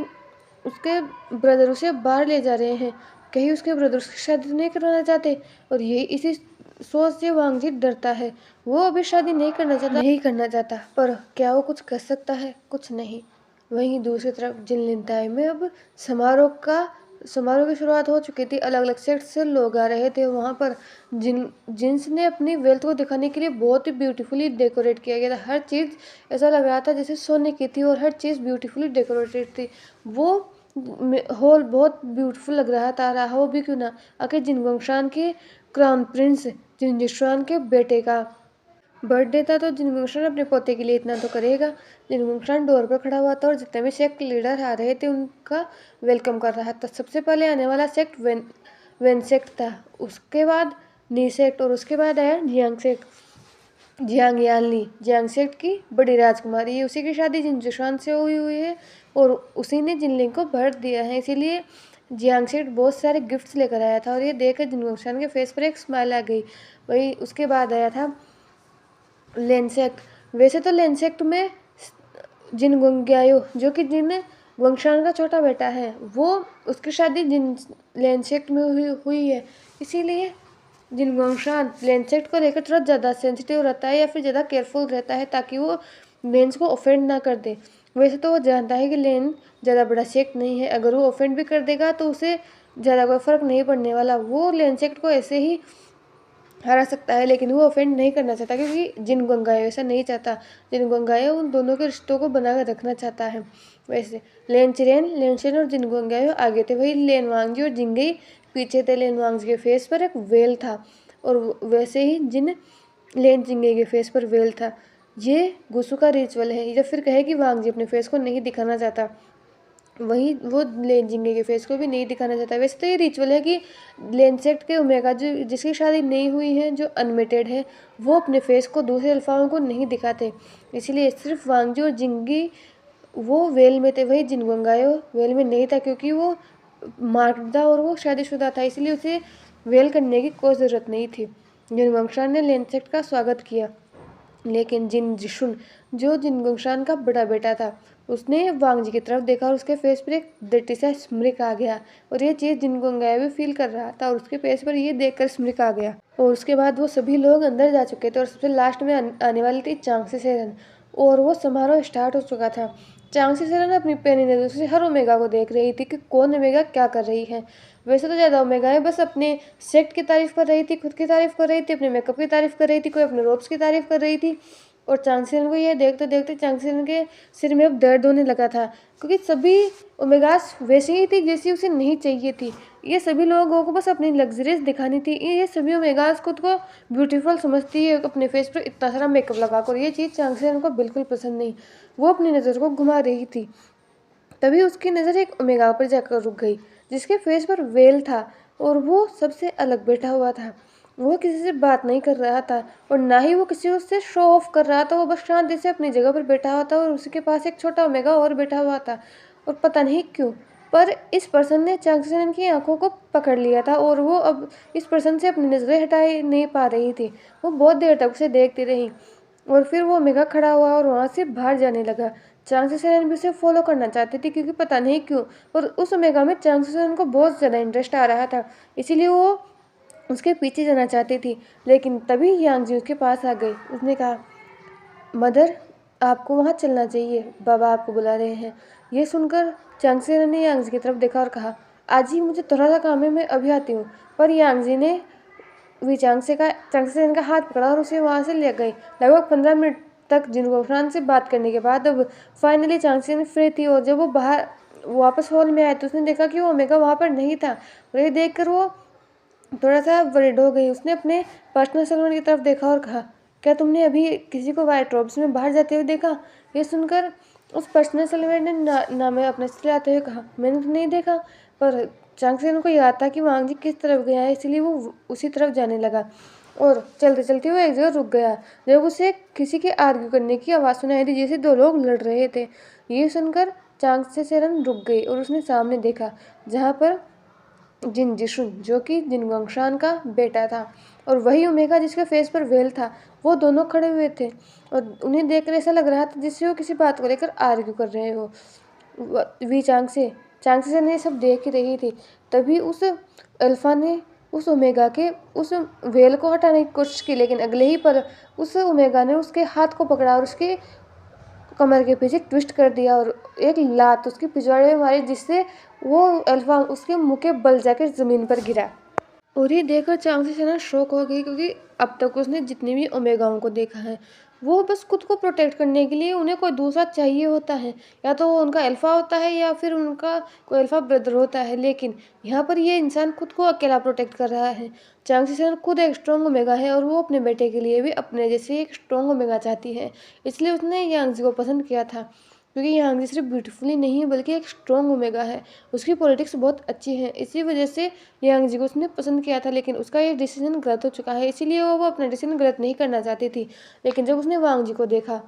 उसके ब्रदर उसे बाहर ले जा रहे हैं। कहीं उसके ब्रदर उसकी शादी नहीं करवाना चाहते। और यही इसी सोच से वांग जी डरता है। वो अभी शादी नहीं करना चाहता, पर क्या वो कुछ कर सकता है? कुछ नहीं। वहीं दूसरी तरफ जिनलिनताई में अब समारोह की शुरुआत हो चुकी थी। अलग अलग सेक्ट से लोग आ रहे थे वहाँ पर। जिन्स ने अपनी वेल्थ को दिखाने के लिए बहुत ही ब्यूटीफुली डेकोरेट किया गया था। हर चीज़ ऐसा लग रहा था जैसे सोने की थी और हर चीज़ ब्यूटीफुली डेकोरेटेड थी। वो हॉल बहुत ब्यूटीफुल लग रहा हो भी क्यों ना, आखिर जिनगोंगशान के क्राउन प्रिंस जिनजिशान के बेटे का बर्थडे था, तो जिनगोंगशान अपने पोते के लिए इतना तो करेगा। जिनगोंगशान डोर पर खड़ा हुआ था और जितने भी सेक्ट लीडर आ रहे थे उनका वेलकम कर रहा था। सबसे पहले आने वाला सेक्ट वेन सेक्ट था, उसके बाद नी सेक्ट और उसके बाद आया Jiang sect. Jiang Yanli Jiang sect की बड़ी राजकुमारी है, उसी की शादी जिनजुशान से हुई है और उसी ने जिनलिंग को बर्थ दिया है। इसीलिए जियांग सेक्ट बहुत सारे गिफ्ट्स लेकर आया था और ये देखकर जिनगोंगशान के फेस पर एक स्माइल आ गई। वही उसके बाद आया था लेनसेक्ट। वैसे तो लेनसेक्ट में जिन गुंग्यायो, जो कि जिन वंशान का छोटा बेटा है, वो उसकी शादी जिन लेनसेक्ट में हुई है। इसीलिए जिन वंशान लेनसेक्ट को लेकर थोड़ा ज़्यादा सेंसिटिव रहता है या फिर ज़्यादा केयरफुल रहता है, ताकि वो लेंस को ऑफेंड ना कर दे। वैसे तो वो जानता है कि लेन ज़्यादा बड़ा सेक्ट नहीं है, अगर वो ऑफेंड भी कर देगा तो उसे ज़्यादा कोई फ़र्क नहीं पड़ने वाला। वो लेनसेक्ट को ऐसे ही हरा सकता है, लेकिन वो ऑफेंड नहीं करना चाहता, क्योंकि जिन गंगायो ऐसा नहीं चाहता। जिन गंगायो उन दोनों के रिश्तों को बनाकर रखना चाहता है। वैसे लेनचेन और जिन गंगायो आगे थे, वही लेन वांगजी और जिंगई पीछे थे। लेन वांगजी के फेस पर एक वेल था और वैसे ही जिन लेन जिंगई के फेस पर वेल था। ये गुस्सू का रिचुअल है, या फिर कहे कि वांगजी अपने फेस को नहीं दिखाना चाहता, वही वो लेन जिंगे के फेस को भी नहीं दिखाना चाहता। वैसे तो ये रिचुअल है कि लेनसेक्ट के ओमेगा जो जिसकी शादी नहीं हुई है, जो अनमेटेड है, वो अपने फेस को दूसरे अल्फाओं को नहीं दिखाते। इसीलिए सिर्फ वांगजू और जिंगी वो वेल में थे, वही जिनगंगायो वेल में नहीं था, क्योंकि वो मार्क्ड था और वो शादीशुदा था, इसलिए उसे वेल करने की कोई ज़रूरत नहीं थी। जिनगंगशान ने लेनसेक्ट का स्वागत किया, लेकिन जिन जिशुन, जो जिनगोंगशान का बड़ा बेटा था, उसने वांग जी की तरफ देखा और उसके फेस पर एक दृष्टि सा स्मृक आ गया। और ये चीज़ जिनगोंगाया भी फील कर रहा था और उसके फेस पर ये देखकर स्मृक आ गया। और उसके बाद वो सभी लोग अंदर जा चुके थे और सबसे लास्ट में आने वाली थी चांगसी सेरन, और वो समारोह स्टार्ट हो चुका था। चांगसी सेरन अपनी पैनी नज़र से हर ओमेगा को देख रही थी कि कौन ओमेगा क्या कर रही है। वैसे तो ज़्यादा ओमेगा है बस अपने सेक्ट की तारीफ़ कर रही थी, खुद की तारीफ़ कर रही थी, अपने मेकअप की तारीफ़ कर रही थी, कोई अपने रोब्स की तारीफ़ कर रही थी। और चांगसेन को ये देखते देखते चांगसेन के सिर में अब दर्द होने लगा था, क्योंकि सभी ओमेगास वैसी ही थी जैसी उसे नहीं चाहिए थी। ये सभी लोगों को बस अपनी लग्जरीज दिखानी थी। ये सभी ओमेगास खुद को ब्यूटीफुल समझती है अपने फेस पर इतना सारा मेकअप लगाकर। ये चीज़ चांगसेन को बिल्कुल पसंद नहीं। वो अपनी नज़र को घुमा रही थी, तभी उसकी नज़र एक ओमेगा पर जाकर रुक गई, जिसके फेस पर वेल था और वो सबसे अलग बैठा हुआ था। वो किसी से बात नहीं कर रहा था और ना ही वो किसी उससे शो ऑफ कर रहा था। वो बस शांति से अपनी जगह पर बैठा हुआ था और उसके पास एक छोटा ओमेगा और बैठा हुआ था। और पता नहीं क्यों पर इस पर्सन ने चांगसेन की आंखों को पकड़ लिया था और वो अब इस पर्सन से अपनी नज़रें हटा नहीं पा रही थी। वो बहुत देर तक उसे देखती रही और फिर वो ओमेगा खड़ा हुआ और वहाँ से बाहर जाने लगा। चांगसेन भी उसे फॉलो करना चाहती थी क्योंकि पता नहीं क्यों, और उस ओमेगा में चांगसेन को बहुत ज़्यादा इंटरेस्ट आ रहा था, इसीलिए वो उसके पीछे जाना चाहती थी। लेकिन तभी यांगजी उसके पास आ गई। उसने कहा, मदर, आपको वहाँ चलना चाहिए, बाबा आपको बुला रहे हैं। ये सुनकर चांगसेन ने यांगजी की तरफ देखा और कहा, आज ही मुझे थोड़ा सा काम है, मैं अभी आती हूँ। पर यांगजी ने चांगसेन का हाथ पकड़ा और उसे वहाँ से ले गई। लगभग 15 मिनट तक जिनगोंगशान से बात करने के बाद अब फाइनली चांगसेन फ्री थी, और जब वो बाहर वापस हॉल में आए तो उसने देखा कि वो ओमेगा वहाँ पर नहीं था। और ये देखकर वो थोड़ा सा वरीड हो गई। उसने अपने पर्सनल सर्वेंट की तरफ देखा और कहा, क्या तुमने अभी किसी को वाइट रॉब्स में बाहर जाते हुए देखा? ये सुनकर उस पर्सनल सर्वेंट ने नाम अपने से आते हुए कहा, मैंने तो नहीं देखा। पर चांगसेन को याद था कि वांग जी किस तरफ गया है, इसलिए वो उसी तरफ जाने लगा और चलते चलते वो एक जगह रुक गया जब उसे किसी के आर्ग्यू करने की आवाज़ सुनाई दी, जैसे दो लोग लड़ रहे थे। ये सुनकर चांगसेन रुक गई और उसने सामने देखा जहाँ पर जिन जिशुन, जो कि जिनगोंगशान का बेटा था, और वही ओमेगा जिसके फेस पर वेल था, वो दोनों खड़े हुए थे और उन्हें देखकर ऐसा लग रहा था जिससे वो किसी बात को लेकर आर्ग्यू कर रहे हो। वी चांगसे ने सब देख ही रही थी। तभी उस अल्फा ने उस ओमेगा के उस वेल को हटाने की कोशिश की, लेकिन अगले ही पल उस ओमेगा ने उसके हाथ को पकड़ा और उसके कमर के पीछे ट्विस्ट कर दिया और एक लात उसके पिछवाड़े में मारी, जिससे वो अल्फा उसके मुंह के बल जाकर ज़मीन पर गिरा। और ये देखकर चांगसेन शॉक हो गई, क्योंकि अब तक उसने जितने भी ओमेगाओं को देखा है वो बस खुद को प्रोटेक्ट करने के लिए उन्हें कोई दूसरा चाहिए होता है, या तो वो उनका अल्फा होता है या फिर उनका कोई अल्फा ब्रदर होता है। लेकिन यहाँ पर ये इंसान खुद को अकेला प्रोटेक्ट कर रहा है। चांगसेन खुद एक स्ट्रॉन्ग ओमेगा है और वो अपने बेटे के लिए भी अपने जैसे एक स्ट्रॉन्ग ओमेगा चाहती है, इसलिए उसने यांगजी को पसंद किया था, क्योंकि यांगजी सिर्फ ब्यूटीफुली नहीं बल्कि एक स्ट्रॉन्ग ओमेगा है। उसकी पॉलिटिक्स बहुत अच्छी है, इसी वजह से यांगजी को उसने पसंद किया था। लेकिन उसका ये डिसीजन गलत हो चुका है, इसीलिए वो अपना डिसीजन गलत नहीं करना चाहती थी। लेकिन जब उसने वांग जी को देखा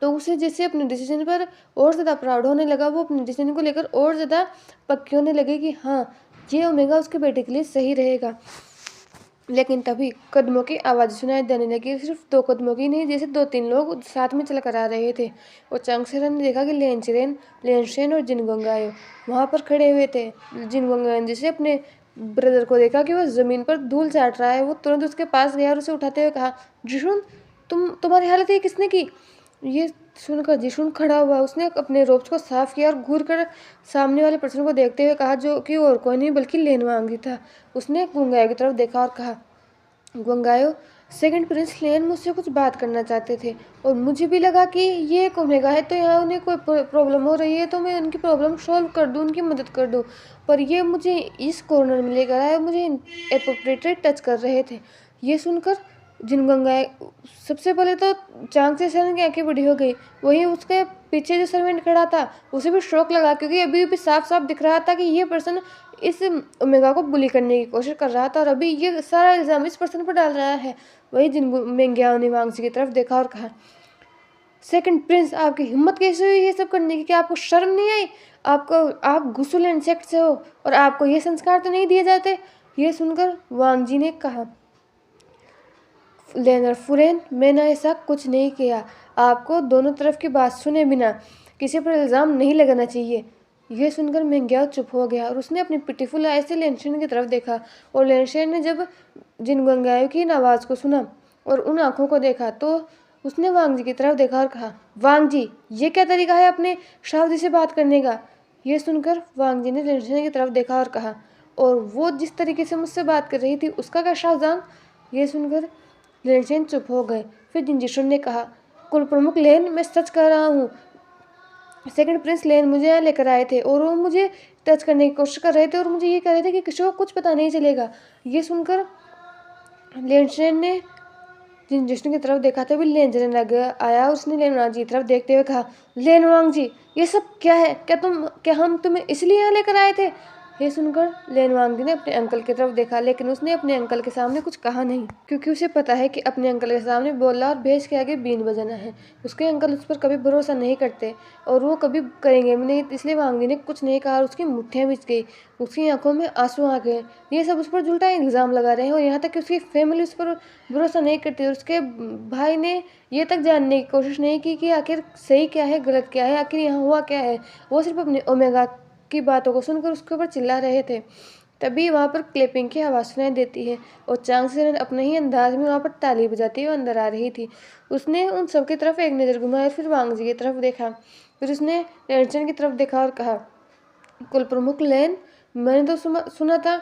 तो उसे जैसे अपने डिसीजन पर और ज़्यादा प्राउड होने लगा। वो अपने डिसीजन को लेकर और ज़्यादा पक्की होने लगी कि हाँ, ये ओमेगा उसके बेटे के लिए सही रहेगा। लेकिन तभी कदमों की आवाज़ सुनाई देने लगी, सिर्फ 2 कदमों की नहीं, जैसे 2-3 लोग साथ में चल कर आ रहे थे। और चांगसेन ने देखा कि लेनशेन और जिनगोंगायो वहाँ पर खड़े हुए थे। जिनगोंगायो जैसे अपने ब्रदर को देखा कि वो ज़मीन पर धूल चाट रहा है, वो तुरंत उसके पास गया और उसे उठाते हुए कहा, जिशुन, तुम्हारी हालत ये किसने की? ये सुनकर जिशुन खड़ा हुआ। उसने अपने रोब्स को साफ किया और घूर कर सामने वाले पर्सन को देखते हुए कहा, जो कि और कोई नहीं बल्कि लेनवांग ही था। उसने गुंगायो की तरफ देखा और कहा, गुंगायो, सेकंड प्रिंस लेन मुझसे कुछ बात करना चाहते थे और मुझे भी लगा कि ये एक ओमेगा है तो यहाँ उन्हें कोई प्रॉब्लम हो रही है तो मैं उनकी प्रॉब्लम सॉल्व कर दूँ, उनकी मदद कर दूँ। पर ये मुझे इस कॉर्नर में लेकर आए, मुझे एप्रोप्रिएटली टच कर रहे थे। ये सुनकर जिनगंगाए सबसे पहले तो चांगसेन की आंखें बड़ी हो गई। वहीं उसके पीछे जो सर्वेंट खड़ा था उसे भी शौक लगा, क्योंकि अभी भी साफ साफ दिख रहा था कि ये पर्सन इस ओमेगा को बुली करने की कोशिश कर रहा था और अभी ये सारा इल्ज़ाम इस पर्सन पर डाल रहा है। वही जिनगोंगायो ने वांगजी की तरफ देखा और कहा, सेकंड प्रिंस, आपकी हिम्मत कैसे हुई ये सब करने की? क्या आपको शर्म नहीं आई? आप गुसुल इंसेक्ट से हो और आपको ये संस्कार तो नहीं दिए जाते? ये सुनकर वांगजी ने कहा, लेनर फुरेन, मैंने ऐसा कुछ नहीं किया। आपको दोनों तरफ की बात सुने बिना किसी पर इल्ज़ाम नहीं लगाना चाहिए। यह सुनकर मेंग्याओ चुप हो गया और उसने अपनी पिटीफुल आई से लेनशेन की तरफ देखा। और लेनशेन ने जब जिनगंगायो की इन आवाज़ को सुना और उन आंखों को देखा तो उसने वांगजी की तरफ देखा और कहा, वांगजी, ये क्या तरीका है अपने शावजी से बात करने का? यह सुनकर वांगजी ने लेनशेन की तरफ देखा और कहा, और वो जिस तरीके से मुझसे बात कर रही थी उसका क्या शाहजहां? यह सुनकर लेनशेन चुप हो गए। फिर जिनजिशुन ने कहा, कुल प्रमुख लेन, मैं सच कह रहा हूँ। सेकंड प्रिंस लेन मुझे यहाँ लेकर आए थे और वो मुझे टच करने की कोशिश कर रहे थे और मुझे ये कह रहे थे कि किसी को कुछ पता नहीं चलेगा। ये सुनकर लेनशेन ने जिनजिशुन की तरफ देखा, तभी लेनशेन आया और उसने लेनवांग जी की तरफ देखते हुए कहा, लेनवांग जी, ये सब क्या है? क्या हम तुम्हें इसलिए यहाँ लेकर आए थे? ये सुनकर लेन वांगजी ने अपने अंकल की तरफ देखा, लेकिन उसने अपने अंकल के सामने कुछ कहा नहीं, क्योंकि उसे पता है कि अपने अंकल के सामने बोलना और भेज के आगे बीन बजाना है। उसके अंकल उस पर कभी भरोसा नहीं करते और वो कभी करेंगे भी नहीं, इसलिए वांगजी ने कुछ नहीं कहा और उसकी मुट्ठियाँ भिज गई, उसकी आंखों में आंसू आ गए। ये सब उस पर झूठा इल्ज़ाम लगा रहे हैं और यहाँ तक कि उसकी फैमिली उस पर भरोसा नहीं करती और उसके भाई ने ये तक जानने की कोशिश नहीं की कि आखिर सही क्या है, गलत क्या है, आखिर यहाँ हुआ क्या है। वो सिर्फ अपने ओमेगा की बातों को सुनकर उसके ऊपर चिल्ला रहे थे। तभी वहाँ पर क्लैपिंग की आवाज़ सुनाई देती है और चांग सेरन अपने ही अंदाज में वहाँ पर ताली बजाती हुई अंदर आ रही थी। उसने उन सब की तरफ एक नज़र घुमाई, फिर वांगजी की तरफ देखा, फिर उसने लैनचेन की तरफ देखा और कहा, कुल प्रमुख लेन, मैंने तो सुना था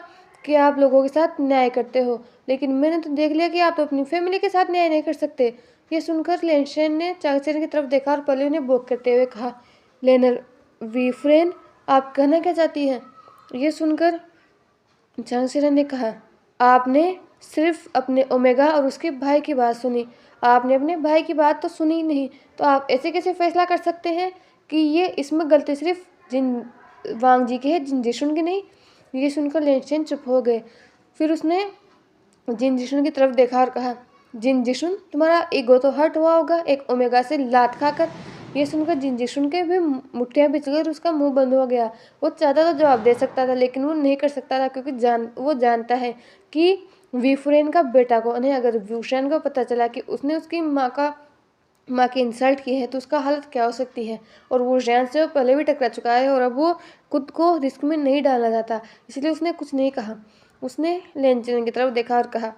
कि आप लोगों के साथ न्याय करते हो, लेकिन मैंने तो देख लिया कि आप तो अपनी फैमिली के साथ न्याय नहीं कर सकते। ये सुनकर लैनचेन ने चांग सेरन की तरफ देखा और पहले उन्हें बोक करते हुए कहा, लेनर वीफ्रेन, आप कहना क्या चाहती हैं? ये सुनकर चांग सेरन ने कहा, आपने सिर्फ अपने ओमेगा और उसके भाई की बात सुनी, आपने अपने भाई की बात तो सुनी ही नहीं, तो आप ऐसे कैसे फैसला कर सकते हैं कि ये इसमें गलती सिर्फ जिन वांगजी की है, जिन जिशुन की नहीं। ये सुनकर लेनचेन चुप हो गए। फिर उसने जिन जिशुन की तरफ देखा और कहा, जिन जिशुन, तुम्हारा ईगो तो हर्ट हुआ होगा एक ओमेगा से लात खाकर। ये सुनकर जिन जिशुन के भी मुट्ठियाँ भिज गई और उसका मुंह बंद हो गया। वो चाहता तो जवाब दे सकता था, लेकिन वो नहीं कर सकता था, क्योंकि वो जानता है कि वीफुरेन का बेटा को, उन्हें अगर व्यूशेन को पता चला कि उसने उसकी माँ की इंसल्ट की है तो उसका हालत क्या हो सकती है। और वो जैन से वो पहले भी टकरा चुका है और अब वो खुद को रिस्क में नहीं डालना चाहता, इसलिए उसने कुछ नहीं कहा। उसने लेनचेन की तरफ देखा और कहा,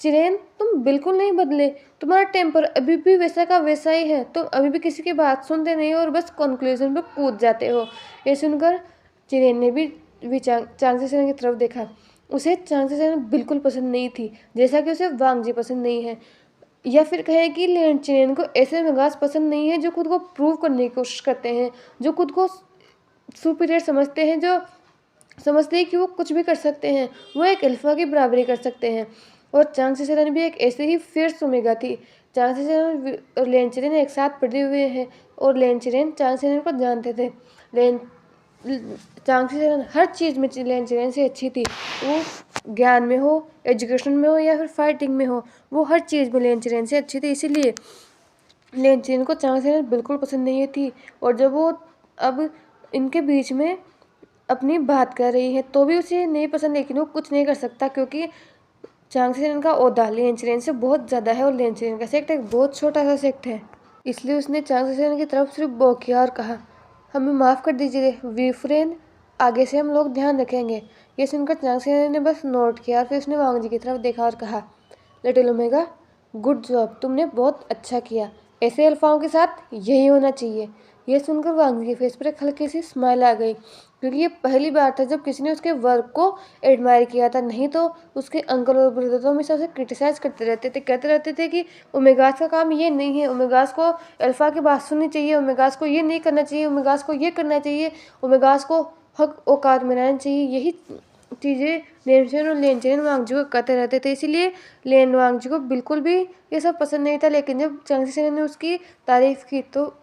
चिरेन, तुम बिल्कुल नहीं बदले, तुम्हारा टेम्पर अभी भी वैसा का वैसा ही है, तुम अभी भी किसी की बात सुनते नहीं हो और बस कंक्लूजन पर कूद जाते हो। ये सुनकर चिरेन ने भी चांगसे सेरन की तरफ देखा। उसे चांगसे सेरन बिल्कुल पसंद नहीं थी, जैसा कि उसे वांगजी पसंद नहीं है, या फिर कहें कि लेनचेन को ऐसे मेगास पसंद नहीं है जो खुद को प्रूव करने की कोशिश करते हैं, जो खुद को सुपीरियर समझते हैं, जो समझते हैं कि वो कुछ भी कर सकते हैं, वो एक अल्फा की बराबरी कर सकते हैं। और चांग से सेरन भी एक ऐसे ही फियर्स ओमेगा थी। चांग से सेरन और लेनचेन एक साथ पढ़े हुए हैं और लेनचेन चांग से सेरन को जानते थे। लेन चांग से सेरन हर चीज़ में लेनचेन से अच्छी थी, वो ज्ञान में हो, एजुकेशन में हो या फिर फाइटिंग में हो, वो हर चीज़ में लेनचेन से अच्छी थी। इसीलिए लेनचेन को चांग से सेरन बिल्कुल पसंद नहीं थी। और जब वो अब इनके बीच में अपनी बात कर रही है तो भी उसे नहीं पसंद, लेकिन वो कुछ नहीं कर सकता, क्योंकि चांग सेरन का ओहदा लेनचेन से बहुत ज़्यादा है और लेनचेन का सेक्ट एक बहुत छोटा सा सेक्ट है। इसलिए उसने चांग सेरन की तरफ सिर्फ बो किया और कहा, हमें माफ़ कर दीजिए वीफ्रेन, आगे से हम लोग ध्यान रखेंगे। ये सुनकर चांग सेरन ने बस नोट किया और फिर उसने वांगजी की तरफ देखा और कहा, लिटिल ओमेगा, गुड जॉब, तुमने बहुत अच्छा किया, ऐसे अल्फाओं के साथ यही होना चाहिए। यह सुनकर वांगजी के फेस पर एक हल्की सी स्माइल आ गई, क्योंकि ये पहली बार था जब किसी ने उसके वर्क को एडमायर किया था। नहीं तो उसके अंकल और ब्रदर तो हमेशा उसे क्रिटिसाइज करते रहते थे, कहते रहते थे कि ओमेगास का काम ये नहीं है, ओमेगास को अल्फा की बात सुननी चाहिए, ओमेगास को ये नहीं करना चाहिए, ओमेगास को ये करना चाहिए, ओमेगास को हक औकात में रहना चाहिए। यही चीज़ें लेनचेन और लेनचेन वांगजी को कहते रहते थे, इसीलिए लेन वांगजी को बिल्कुल भी ये सब पसंद नहीं था। लेकिन जब चांग सेरन ने उसकी तारीफ़ की तो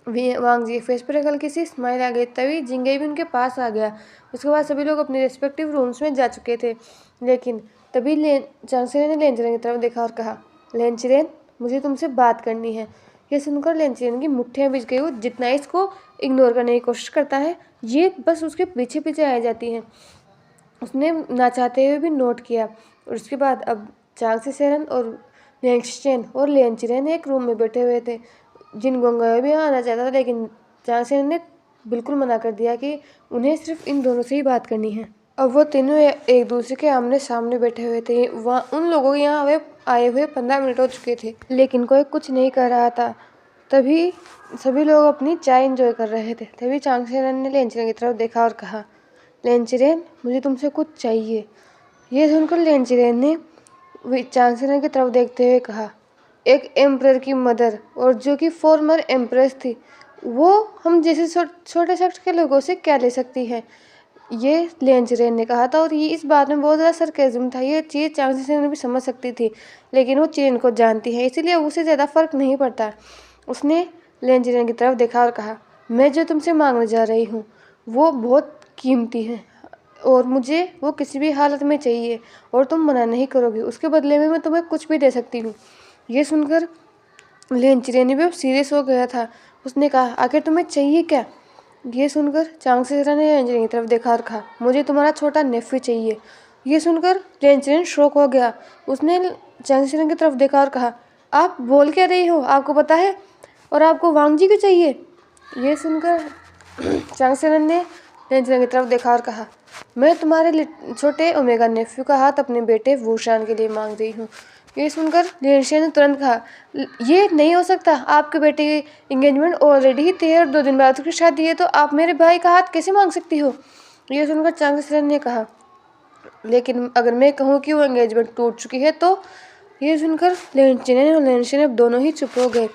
वांगजी के फेस पर एक हल्की सी स्माइल आ गई। तभी जिंगई भी उनके पास आ गया। उसके बाद सभी लोग अपने रिस्पेक्टिव रूम्स में जा चुके थे, लेकिन तभी चांग सेरन ने लेनचेन की तरफ देखा और कहा, लेनचेन, मुझे तुमसे बात करनी है। यह सुनकर लेनचेन की मुट्ठियाँ भिज गई। वो जितना इसको इग्नोर करने की कोशिश करता है, ये बस उसके पीछे पीछे आ जाती हैं। उसने ना चाहते हुए भी नोट किया। और उसके बाद अब चांग सेरन और लेनचेन और लेनचेन एक रूम में बैठे हुए थे। जिन गोंगायो भी आना चाहता था, लेकिन चांग सेरन ने बिल्कुल मना कर दिया कि उन्हें सिर्फ इन दोनों से ही बात करनी है। अब वो तीनों एक दूसरे के आमने सामने बैठे हुए थे। वहाँ उन लोगों के यहाँ आए हुए 15 मिनट हो चुके थे, लेकिन कोई कुछ नहीं कर रहा था। तभी सभी लोग अपनी चाय एंजॉय कर रहे थे। तभी चांग सेरन ने लेनचेन की तरफ देखा और कहा, लेनचेन, मुझे तुमसे कुछ चाहिए। ये सुनकर लेनचेन ने चांग सेरन की तरफ देखते हुए कहा, एक एम्परर की मदर, और जो कि फॉर्मर एम्प्रेस थी, वो हम जैसे छोटे सेक्ट के लोगों से क्या ले सकती है। ये लेनचेन ने कहा था और ये इस बात में बहुत ज़्यादा सरकेज़म था। ये चीज़ चांग सेरन भी समझ सकती थी, लेकिन वो चिरेन को जानती है, इसीलिए उसे ज़्यादा फर्क नहीं पड़ता। उसने लेनचेन की तरफ देखा और कहा, मैं जो तुमसे मांगने जा रही हूँ वो बहुत कीमती है। और मुझे वो किसी भी हालत में चाहिए और तुम मना नहीं करोगे। उसके बदले में मैं तुम्हें कुछ भी दे सकती हूँ। ये सुनकर लेंचरेनी भी अब सीरियस हो गया था। उसने कहा, आखिर तुम्हें चाहिए क्या? ये सुनकर चांगसेरा ने लेंचरेन की तरफ देखा और कहा, मुझे तुम्हारा छोटा नेफ्यू चाहिए। ये सुनकर लेंचरेन शॉक हो गया। उसने चांगसेरा की तरफ देखा और कहा, आप बोल क्या रही हो? आपको पता है? और आपको वांगजी क्यों चाहिए? ये सुनकर चांगसेरा ने लेंचरेन की तरफ देखा और कहा, मैं तुम्हारे छोटे ओमेगा नेफ्यू का हाथ अपने बेटे वूशान के लिए मांग रही हूँ। ये सुनकर लेंचरेन ने तुरंत कहा, ये नहीं हो सकता। आपके बेटे की एंगेजमेंट ऑलरेडी ही तय है और 2 दिन बाद उसकी शादी है, तो आप मेरे भाई का हाथ कैसे मांग सकती हो? ये सुनकर चांगसेरा ने कहा, लेकिन अगर मैं कहूँ कि वो एंगेजमेंट टूट चुकी है तो? ये सुनकर लेंचरेन और लेंचरेन अब दोनों ही चुप हो गए।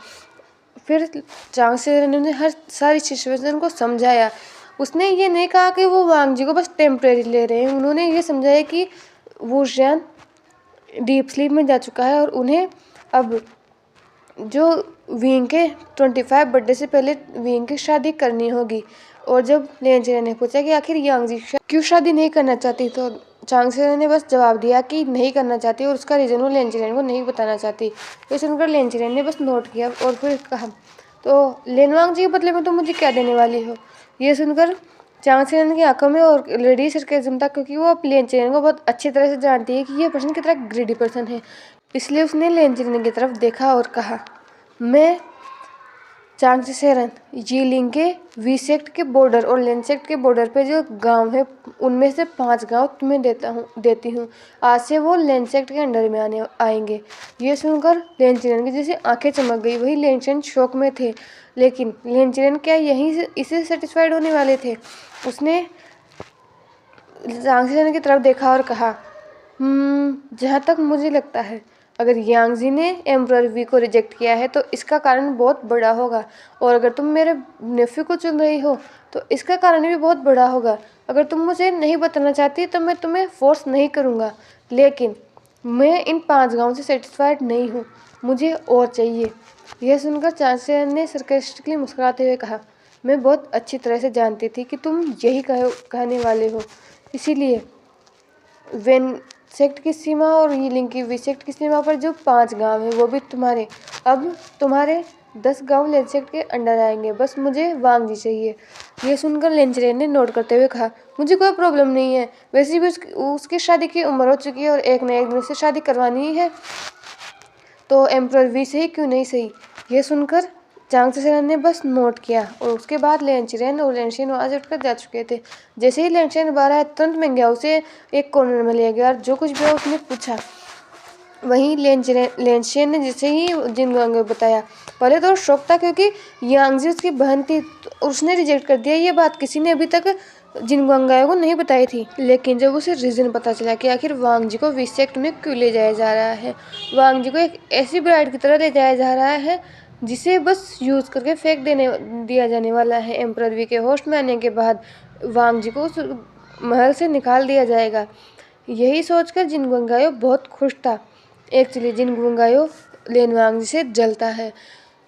फिर चांगसेरा ने हर सारी सिचुएशन को समझाया। उसने ये नहीं कहा कि वो वांगजी को बस टेम्परेरी ले रहे हैं। उन्होंने ये समझाया कि वूशियान डीप स्लीप में जा चुका है और उन्हें अब जो विंग के 25 बर्थडे से पहले विंग की शादी करनी होगी। और जब लेंचरेन ने पूछा कि आखिर यांगजी क्यों शादी नहीं करना चाहती, तो चांगसेरा ने बस जवाब दिया कि नहीं करना चाहती और उसका रीज़न वो लेंचरेन को नहीं बताना चाहती। तो सुनकर लेंचरेन ने बस नोट किया और फिर कहा, तो लेनवांगजी के बदले में तुम मुझे क्या देने वाली हो? ये सुनकर चांगसेरा की आंखों में और ऑलरेडी सरकेज़म था, क्योंकि वो अब लेंचरेन को बहुत अच्छी तरह से जानती है कि ये पर्सन कितना ग्रीडी पर्सन है। इसलिए उसने लेंचरेन की तरफ देखा और कहा, मैं चांगसेरा यीलिंग के वी सेक्ट के बॉर्डर और लेन सेक्ट के बॉर्डर पे जो गांव है उनमें से 5 गांव तुम्हें देती हूँ। आज से वो लेन सेक्ट के अंडर में आएंगे। ये सुनकर लेंचरेन की जैसे आंखें चमक गई। वही लेंचरेन शौक में थे, लेकिन लेंचरेन क्या यहीं से इससे सेटिस्फाइड होने वाले थे? उसने चांगसेरा की तरफ देखा और कहा, जहाँ तक मुझे लगता है अगर यांगजी ने एम्परर वी को रिजेक्ट किया है तो इसका कारण बहुत बड़ा होगा, और अगर तुम मेरे नेफ्यू को चुन रही हो तो इसका कारण भी बहुत बड़ा होगा। अगर तुम मुझे नहीं बताना चाहती तो मैं तुम्हें फोर्स नहीं करूँगा, लेकिन मैं इन 5 गाँव से सेटिस्फाइड नहीं हूँ, मुझे और चाहिए। यह सुनकर चांगसेरा ने सरकास्टिकली मुस्कुराते हुए कहा, मैं बहुत अच्छी तरह से जानती थी कि तुम यही कहने वाले हो। इसीलिए वेन सेक्ट की सीमा और यीलिंग की वी सेक्ट की सीमा पर जो 5 गांव हैं वो भी तुम्हारे। अब तुम्हारे 10 गांव लेन सेक्ट के अंडर आएंगे। बस मुझे वांगजी चाहिए। ये सुनकर लेंचरेन ने नोट करते हुए कहा, मुझे कोई प्रॉब्लम नहीं है। वैसे भी उसकी शादी की उम्र हो चुकी है और एक न एक दिन उससे शादी करवानी ही है, तो एम्परर वी से ही क्यों नहीं सही। ये सुनकर चांगसेरा ने बस नोट किया और उसके बाद लेंचरेन और लेंचरेन वहाँ से उठकर जा चुके थे। जैसे ही लेंचरेन बाहर आया तुरंत मेंग्याओ उसे एक कॉर्नर में ले गया और जो कुछ भी है उसने पूछा। वहीं लेंचरेन ने जैसे ही जिनगुआंग को बताया, पहले तो शौक था क्योंकि यांगजी उसकी बहन थी, तो उसने रिजेक्ट कर दिया। ये बात किसी ने अभी तक जिनगुआंग को नहीं बताई थी। लेकिन जब उसे रीज़न पता चला कि आखिर वांगजी को वी सेक्ट में क्यों ले जाया जा रहा है, वांगजी को एक ऐसी ब्राइड की तरह ले जाया जा रहा है जिसे बस यूज़ करके फेंक दिया जाने वाला है। एम्परर वी के होस्ट में आने के बाद वांगजी को उस महल से निकाल दिया जाएगा। यही सोचकर जिनगुआंग बहुत खुश था। एक्चुअली जिनगुआंग लेनवांगजी से जलता है।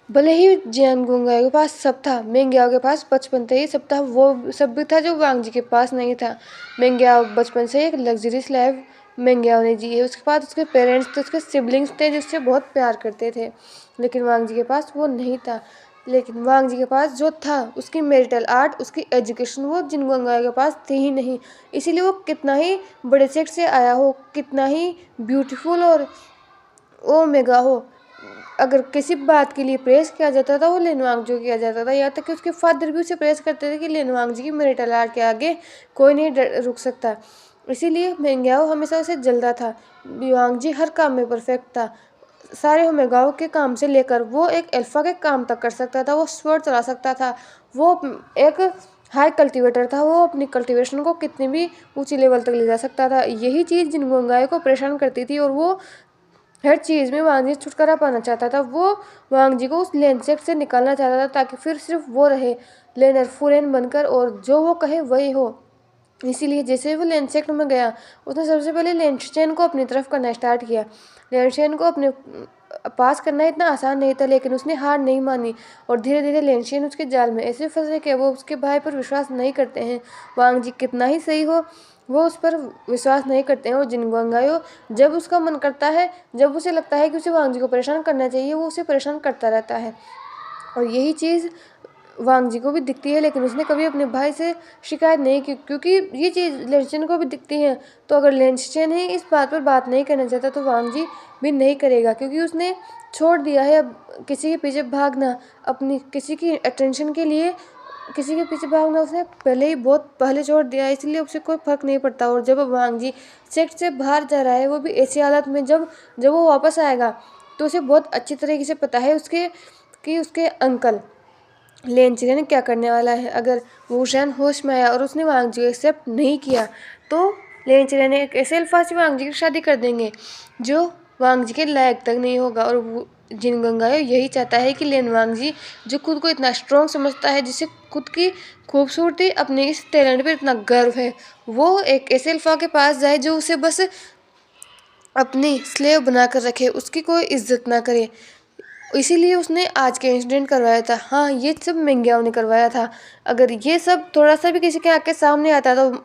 भले ही जिनगुआंग के पास सब था, मेंग्याओ के पास बचपन से ही सब था, वो सब भी था जो वांगजी के पास नहीं था। मेंग्याओ बचपन से एक लग्जरीज लाइफ मेंग्याओ ने जी है। उसके बाद उसके पेरेंट्स थे, उसके सिबलिंग्स थे जिससे बहुत प्यार करते थे, लेकिन वांगजी के पास वो नहीं था। लेकिन वांगजी के पास जो था उसकी मेरिटल आर्ट, उसकी एजुकेशन, वो जिनगुआंग के पास थी ही नहीं। इसीलिए वो कितना ही बड़े सेक्ट से आया हो, कितना ही ब्यूटीफुल और ओमेगा हो, अगर किसी बात के लिए प्रेस किया जाता था वो लेनवांगजी किया जाता था। यहाँ तक कि उसके फादर भी उसे प्रेस करते थे कि लेनवांगजी की मेरिटल आर्ट के आगे कोई नहीं रुक सकता। इसीलिए मेंग्याओ हमेशा उसे जलता था। वांगजी हर काम में परफेक्ट था। सारे ओमेगाओं के काम से लेकर वो एक अल्फा के काम तक कर सकता था। वो स्वॉर्ड चला सकता था। वो एक हाई कल्टीवेटर था। वो अपनी कल्टीवेशन को कितनी भी ऊंची लेवल तक ले जा सकता था। यही चीज़ जिनगुआंग को परेशान करती थी और वो हर चीज़ में वांगजी छुटकारा पाना चाहता था। वो वांगजी को उस लेनसेक्ट से निकालना चाहता था ताकि फिर सिर्फ वो रहे लेनर फुरेन बनकर और जो वो कहे वही हो। इसीलिए जैसे वो लेनसेक्ट में गया उसने सबसे पहले लेंचरेन को अपनी तरफ करना स्टार्ट किया। लेंचरेन को अपने पास करना इतना आसान नहीं था, लेकिन उसने हार नहीं मानी और धीरे धीरे लेंचरेन उसके जाल में ऐसे फंसे कि वो उसके भाई पर विश्वास नहीं करते हैं। वांगजी कितना ही सही हो, वो उस पर विश्वास नहीं करते हैं। और जिनगंगायो जब उसका मन करता है, जब उसे लगता है कि उसे वांग जी को परेशान करना चाहिए, वो उसे परेशान करता रहता है। और यही चीज़ वांग जी को भी दिखती है, लेकिन उसने कभी अपने भाई से शिकायत नहीं की, क्योंकि ये चीज़ लेंचेन को भी दिखती है। तो अगर लेंचेन ही इस बात पर बात नहीं करना चाहता तो वांग जी भी नहीं करेगा, क्योंकि उसने छोड़ दिया है अब किसी के पीछे भागना, अपनी किसी की अटेंशन के लिए किसी के पीछे भागना उसने पहले ही बहुत पहले छोड़ दिया है, इसलिए उसे कोई फर्क नहीं पड़ता। और जब वांग जी सेट से बाहर जा रहा है, वो भी ऐसी हालत में, जब जब वो वापस आएगा तो उसे बहुत अच्छी तरीके से पता है उसके अंकल लेंचरेन क्या करने वाला है। अगर वूशेन होश में आया और उसने वांग जी को एक्सेप्ट नहीं किया तो लेंचरेन एक ऐसे अल्फाज से वांग जी की शादी कर देंगे जो वांग जी के लायक तक नहीं होगा। और जिनगंगायो यही चाहता है कि लेन वांग जी, जो खुद को इतना स्ट्रॉन्ग समझता है, जिसे खुद की खूबसूरती, अपने इस टैलेंट पर इतना गर्व है, वो एक ऐसे अल्फा के पास जाए जो उसे बस अपनी स्लेव बना कर रखे, उसकी कोई इज्जत ना करे। इसीलिए उसने आज के इंसिडेंट करवाया था। हाँ, ये सब मेंग्याओ ने करवाया था। अगर ये सब थोड़ा सा भी किसी के आँख के सामने आता तो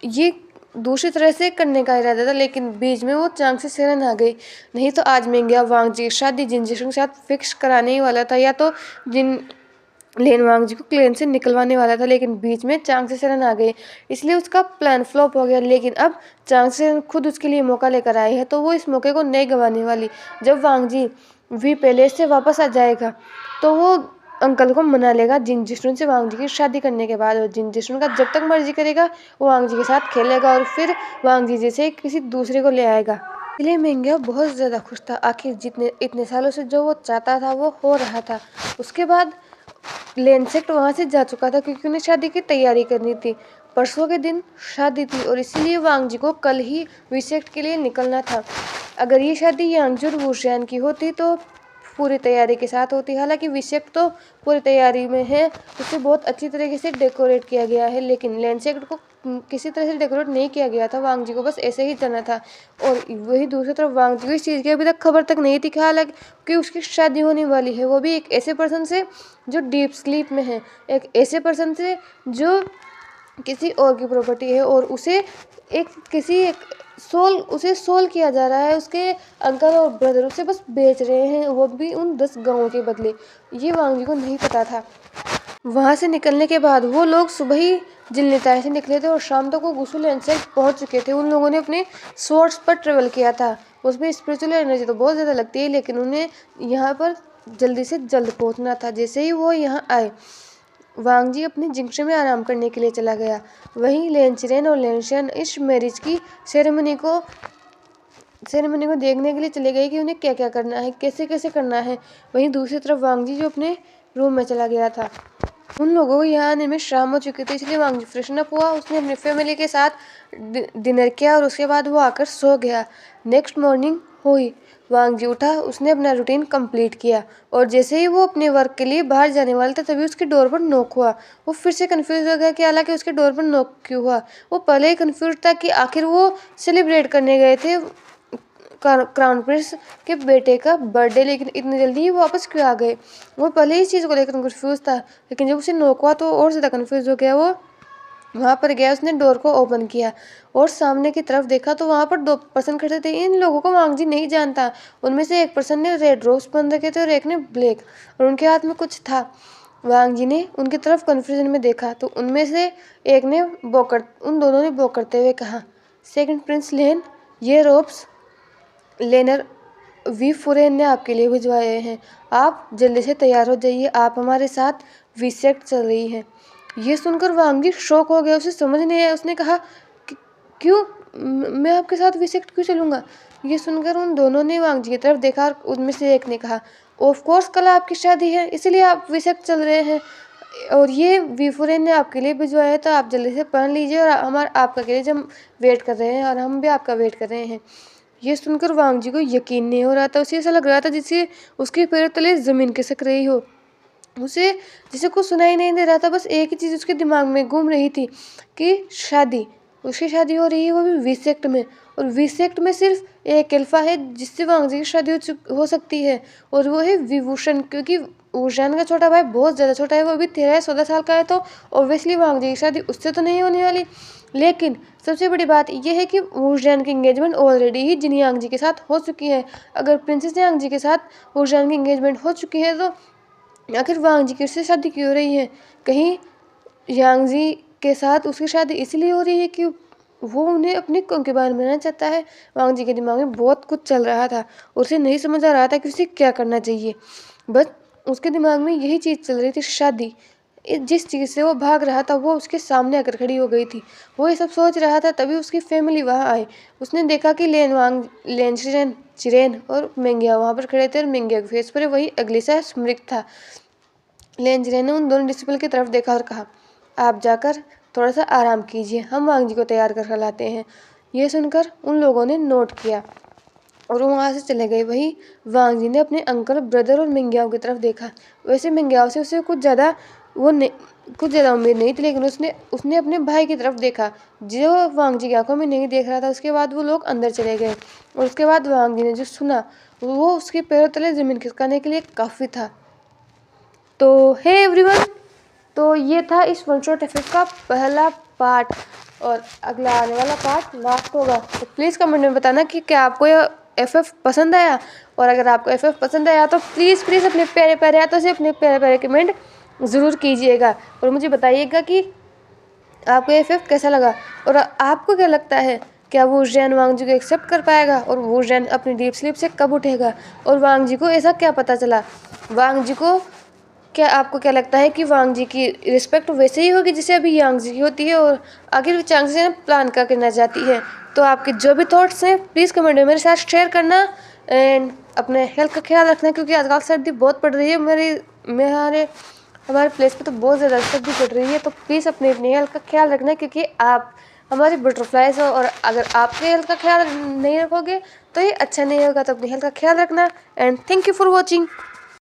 ये दूसरी तरह से करने का इरादा था, लेकिन बीच में वो चांग से सेरन आ गई। नहीं तो आज मेंग्या वांग जी की शादी जिन जिशुन के साथ फिक्स कराने ही वाला था, या तो जिन लेन वांग जी को क्लेन से निकलवाने वाला था, लेकिन बीच में चांग से सेरन आ गए, इसलिए उसका प्लान फ्लॉप हो गया। लेकिन अब चांग से खुद उसके लिए मौका लेकर आए हैं, तो वो इस मौके को नहीं गंवाने वाली। जब वांग जी वी पैलेस से वापस आ जाएगा तो वो अंकल को मना लेगा जिन जिष्णु से वांग जी की शादी करने के बाद। और जिन जिष्णु का जब तक मर्जी करेगा वो वांग जी के साथ खेलेगा और फिर वांग जी जैसे किसी दूसरे को ले आएगा। इसलिए मेंग्या बहुत ज़्यादा खुश था। आखिर जितने इतने सालों से जो वो चाहता था वो हो रहा था। उसके बाद लेंसेक्ट वहाँ से जा चुका था, क्योंकि उन्हें शादी की तैयारी करनी थी। परसों के दिन शादी थी और इसीलिए वांग जी को कल ही विसेक्ट के लिए निकलना था। अगर ये शादी यांगजू और वूशियान की होती तो पूरी तैयारी के साथ होती। हालांकि विसेक्ट तो पूरी तैयारी में है, उसे बहुत अच्छी तरीके से डेकोरेट किया गया है, लेकिन लेंसेक्ट को किसी तरह से डेकोरेट नहीं किया गया था। वांग जी को बस ऐसे ही जाना था। और वही दूसरी तरफ वांग जी को इस चीज़ की अभी तक खबर तक नहीं थी कि हालांकि कि उसकी शादी होने वाली है, वो भी एक ऐसे पर्सन से जो डीप स्लीप में है, एक ऐसे पर्सन से जो किसी और की प्रॉपर्टी है, और उसे उसे सोल किया जा रहा है। उसके अंकल और ब्रदर उसे बस बेच रहे हैं, वो भी उन 10 गाँवों के बदले। ये वांग जी को नहीं पता था। वहाँ से निकलने के बाद वो लोग सुबह ही जिलनिताई से निकले थे और शाम तक वो गुसुल एंसेल पहुँच चुके थे। उन लोगों ने अपने स्वॉर्ड्स पर ट्रेवल किया था। उसमें स्पिरिचुअल एनर्जी तो बहुत ज़्यादा लगती है, लेकिन उन्हें यहाँ पर जल्दी से जल्द पहुँचना था। जैसे ही वो यहाँ आए, वांग जी अपने जिंक्शन में आराम करने के लिए चला गया। वहीं लेंचरेन और लेंशियन इस मैरिज की सेरेमनी को देखने के लिए चले गए कि उन्हें क्या क्या करना है, कैसे कैसे करना है। वहीं दूसरी तरफ वांग जी जो अपने रूम में चला गया था। उन लोगों को यहाँ आने में शाम हो चुकी थी, इसलिए वांग जी फ्रेशन अप हुआ, उसने अपनी फैमिली के साथ डिनर किया और उसके बाद वो आकर सो गया। नेक्स्ट मॉर्निंग हुई, वांग जी उठा, उसने अपना रूटीन कंप्लीट किया और जैसे ही वो अपने वर्क के लिए बाहर जाने वाला था तभी उसकी डोर पर नॉक हुआ। वो फिर से कंफ्यूज हो गया कि हालांकि उसके डोर पर नॉक क्यों हुआ। वो पहले ही कंफ्यूज था कि आखिर वो सेलिब्रेट करने गए थे क्राउन प्रिंस के बेटे का बर्थडे, लेकिन इतनी जल्दी ही वापस क्यों आ गए। वो पहले ही इस चीज़ को लेकर कंफ्यूज था, लेकिन जब उसे नॉक हुआ तो और ज़्यादा कंफ्यूज हो गया। वो वहाँ पर गया, उसने डोर को ओपन किया और सामने की तरफ देखा तो वहाँ पर 2 पर्सन खड़े थे। इन लोगों को वांग जी नहीं जानता। उनमें से एक पर्सन ने रेड रोज पहन रखे थे और एक ने ब्लैक, और उनके हाथ में कुछ था। वांग जी ने उनकी तरफ कन्फ्यूजन में देखा तो उनमें से एक ने उन दोनों ने बो करते हुए कहा, सेकंड प्रिंस लेन, ये रोब्स लेनर वी फुरेन ने आपके लिए भिजवाए हैं। आप जल्दी से तैयार हो जाइए, आप हमारे साथ विसेक्ट चल रही हैं। ये सुनकर वांग जी शॉक हो गया, उसे समझ नहीं आया। उसने कहा, क्यों, मैं आपके साथ विसेक्ट क्यों चलूँगा। ये सुनकर उन दोनों ने वांग जी की तरफ देखा और उनमें से एक ने कहा, ऑफ कोर्स कल आपकी शादी है इसलिए आप विसेक्ट चल रहे हैं, और ये वीफोरेन ने आपके लिए भिजवाया है, तो आप जल्दी से पहन लीजिए और आपका के लिए जब वेट कर रहे हैं और हम भी आपका वेट कर रहे हैं। ये सुनकर वांग जी को यकीन नहीं हो रहा था। उसे ऐसा लग रहा था जैसे उसके पैर तले ज़मीन खिसक रही हो। उसे जैसे कुछ सुनाई नहीं दे रहा था, बस एक ही चीज़ उसके दिमाग में घूम रही थी कि शादी, उसकी शादी हो रही है वो भी वीसेक्ट में, और वीसेक्ट में सिर्फ एक अल्फा है जिससे वांग जी की शादी हो सकती है, और वो है विभूषण। क्योंकि वूशान का छोटा भाई बहुत ज़्यादा छोटा है, वो अभी 13-14 साल का है, तो ऑब्वियसली वांग जी की शादी उससे तो नहीं होने वाली। लेकिन सबसे बड़ी बात यह है कि वूशान की इंगेजमेंट ऑलरेडी ही जिन यांग जी के साथ हो चुकी है। अगर प्रिंसेस यांग जी के साथ वूशान की इंगेजमेंट हो चुकी है तो आखिर वांग जी किससे शादी क्यों हो रही है? कहीं यांग जी के साथ उसकी शादी इसलिए हो रही है कि वो उन्हें अपने कंकूबाइन बनाना चाहता है। वांग जी के दिमाग में बहुत कुछ चल रहा था, उसे नहीं समझ आ रहा था कि उसे क्या करना चाहिए। बस उसके दिमाग में यही चीज़ चल रही थी, शादी। जिस चीज़ से वो भाग रहा था वो उसके सामने आकर खड़ी हो गई थी। वो ये सब सोच रहा था, तभी उसकी फैमिली वहाँ आई। उसने देखा कि लेन चिरेन और मेंगिया वहाँ पर खड़े थे, और मेंगिया के फेस पर वही अगली सा स्मृत था। लेन चिरेन ने उन दोनों डिसिपल की तरफ देखा और कहा, आप जाकर थोड़ा सा आराम कीजिए, हम वांग जी को तैयार कर लाते हैं। ये सुनकर उन लोगों ने नोट किया और वो वहाँ से चले गए। वहीं वांग जी ने अपने अंकल, ब्रदर और मिंग्याओ की तरफ देखा। वैसे मिंग्याओ से उसे कुछ ज़्यादा उम्मीद नहीं थी, लेकिन उसने अपने भाई की तरफ देखा जो वांग जी की आंखों में नहीं देख रहा था। उसके बाद वो लोग अंदर चले गए, और उसके बाद वांग जी ने जो सुना वो उसके पैरों तले ज़मीन खिसकाने के लिए काफ़ी था। तो हे एवरीवन, तो ये था इस वन शॉट एफएफ का पहला पार्ट, और अगला आने वाला पार्ट लास्ट होगा। तो प्लीज़ कमेंट में बताना कि क्या आपको ये एफएफ पसंद आया, और अगर आपको एफएफ पसंद आया तो प्लीज़ अपने प्यारे प्यारे हाथों से अपने प्यारे प्यारे कमेंट ज़रूर कीजिएगा, और मुझे बताइएगा कि आपको एफएफ कैसा लगा, और आपको क्या लगता है क्या वो जैन वांग जी को एक्सेप्ट कर पाएगा, और वो जैन अपनी डीप स्लीप से कब उठेगा, और वांग जी को ऐसा क्या पता चला। वांग जी को आपको क्या लगता है कि वांग जी की रिस्पेक्ट वैसे ही होगी जैसे अभी यांग जी की होती है, और आखिर चांग से प्लान क्या करना चाहती है। तो आपके जो भी थॉट्स हैं प्लीज़ कमेंट में मेरे साथ शेयर करना, एंड अपने हेल्थ का ख्याल रखना, क्योंकि आजकल सर्दी बहुत पड़ रही है। हमारे प्लेस पे तो बहुत ज़्यादा सर्दी पड़ रही है। तो प्लीज़ अपने हेल्थ का ख्याल रखना, क्योंकि आप हमारे बटरफ्लाइज हो, और अगर आपके हेल्थ का ख्याल नहीं रखोगे तो ये अच्छा नहीं होगा। तो अपनी हेल्थ का ख्याल रखना, and thank you for watching.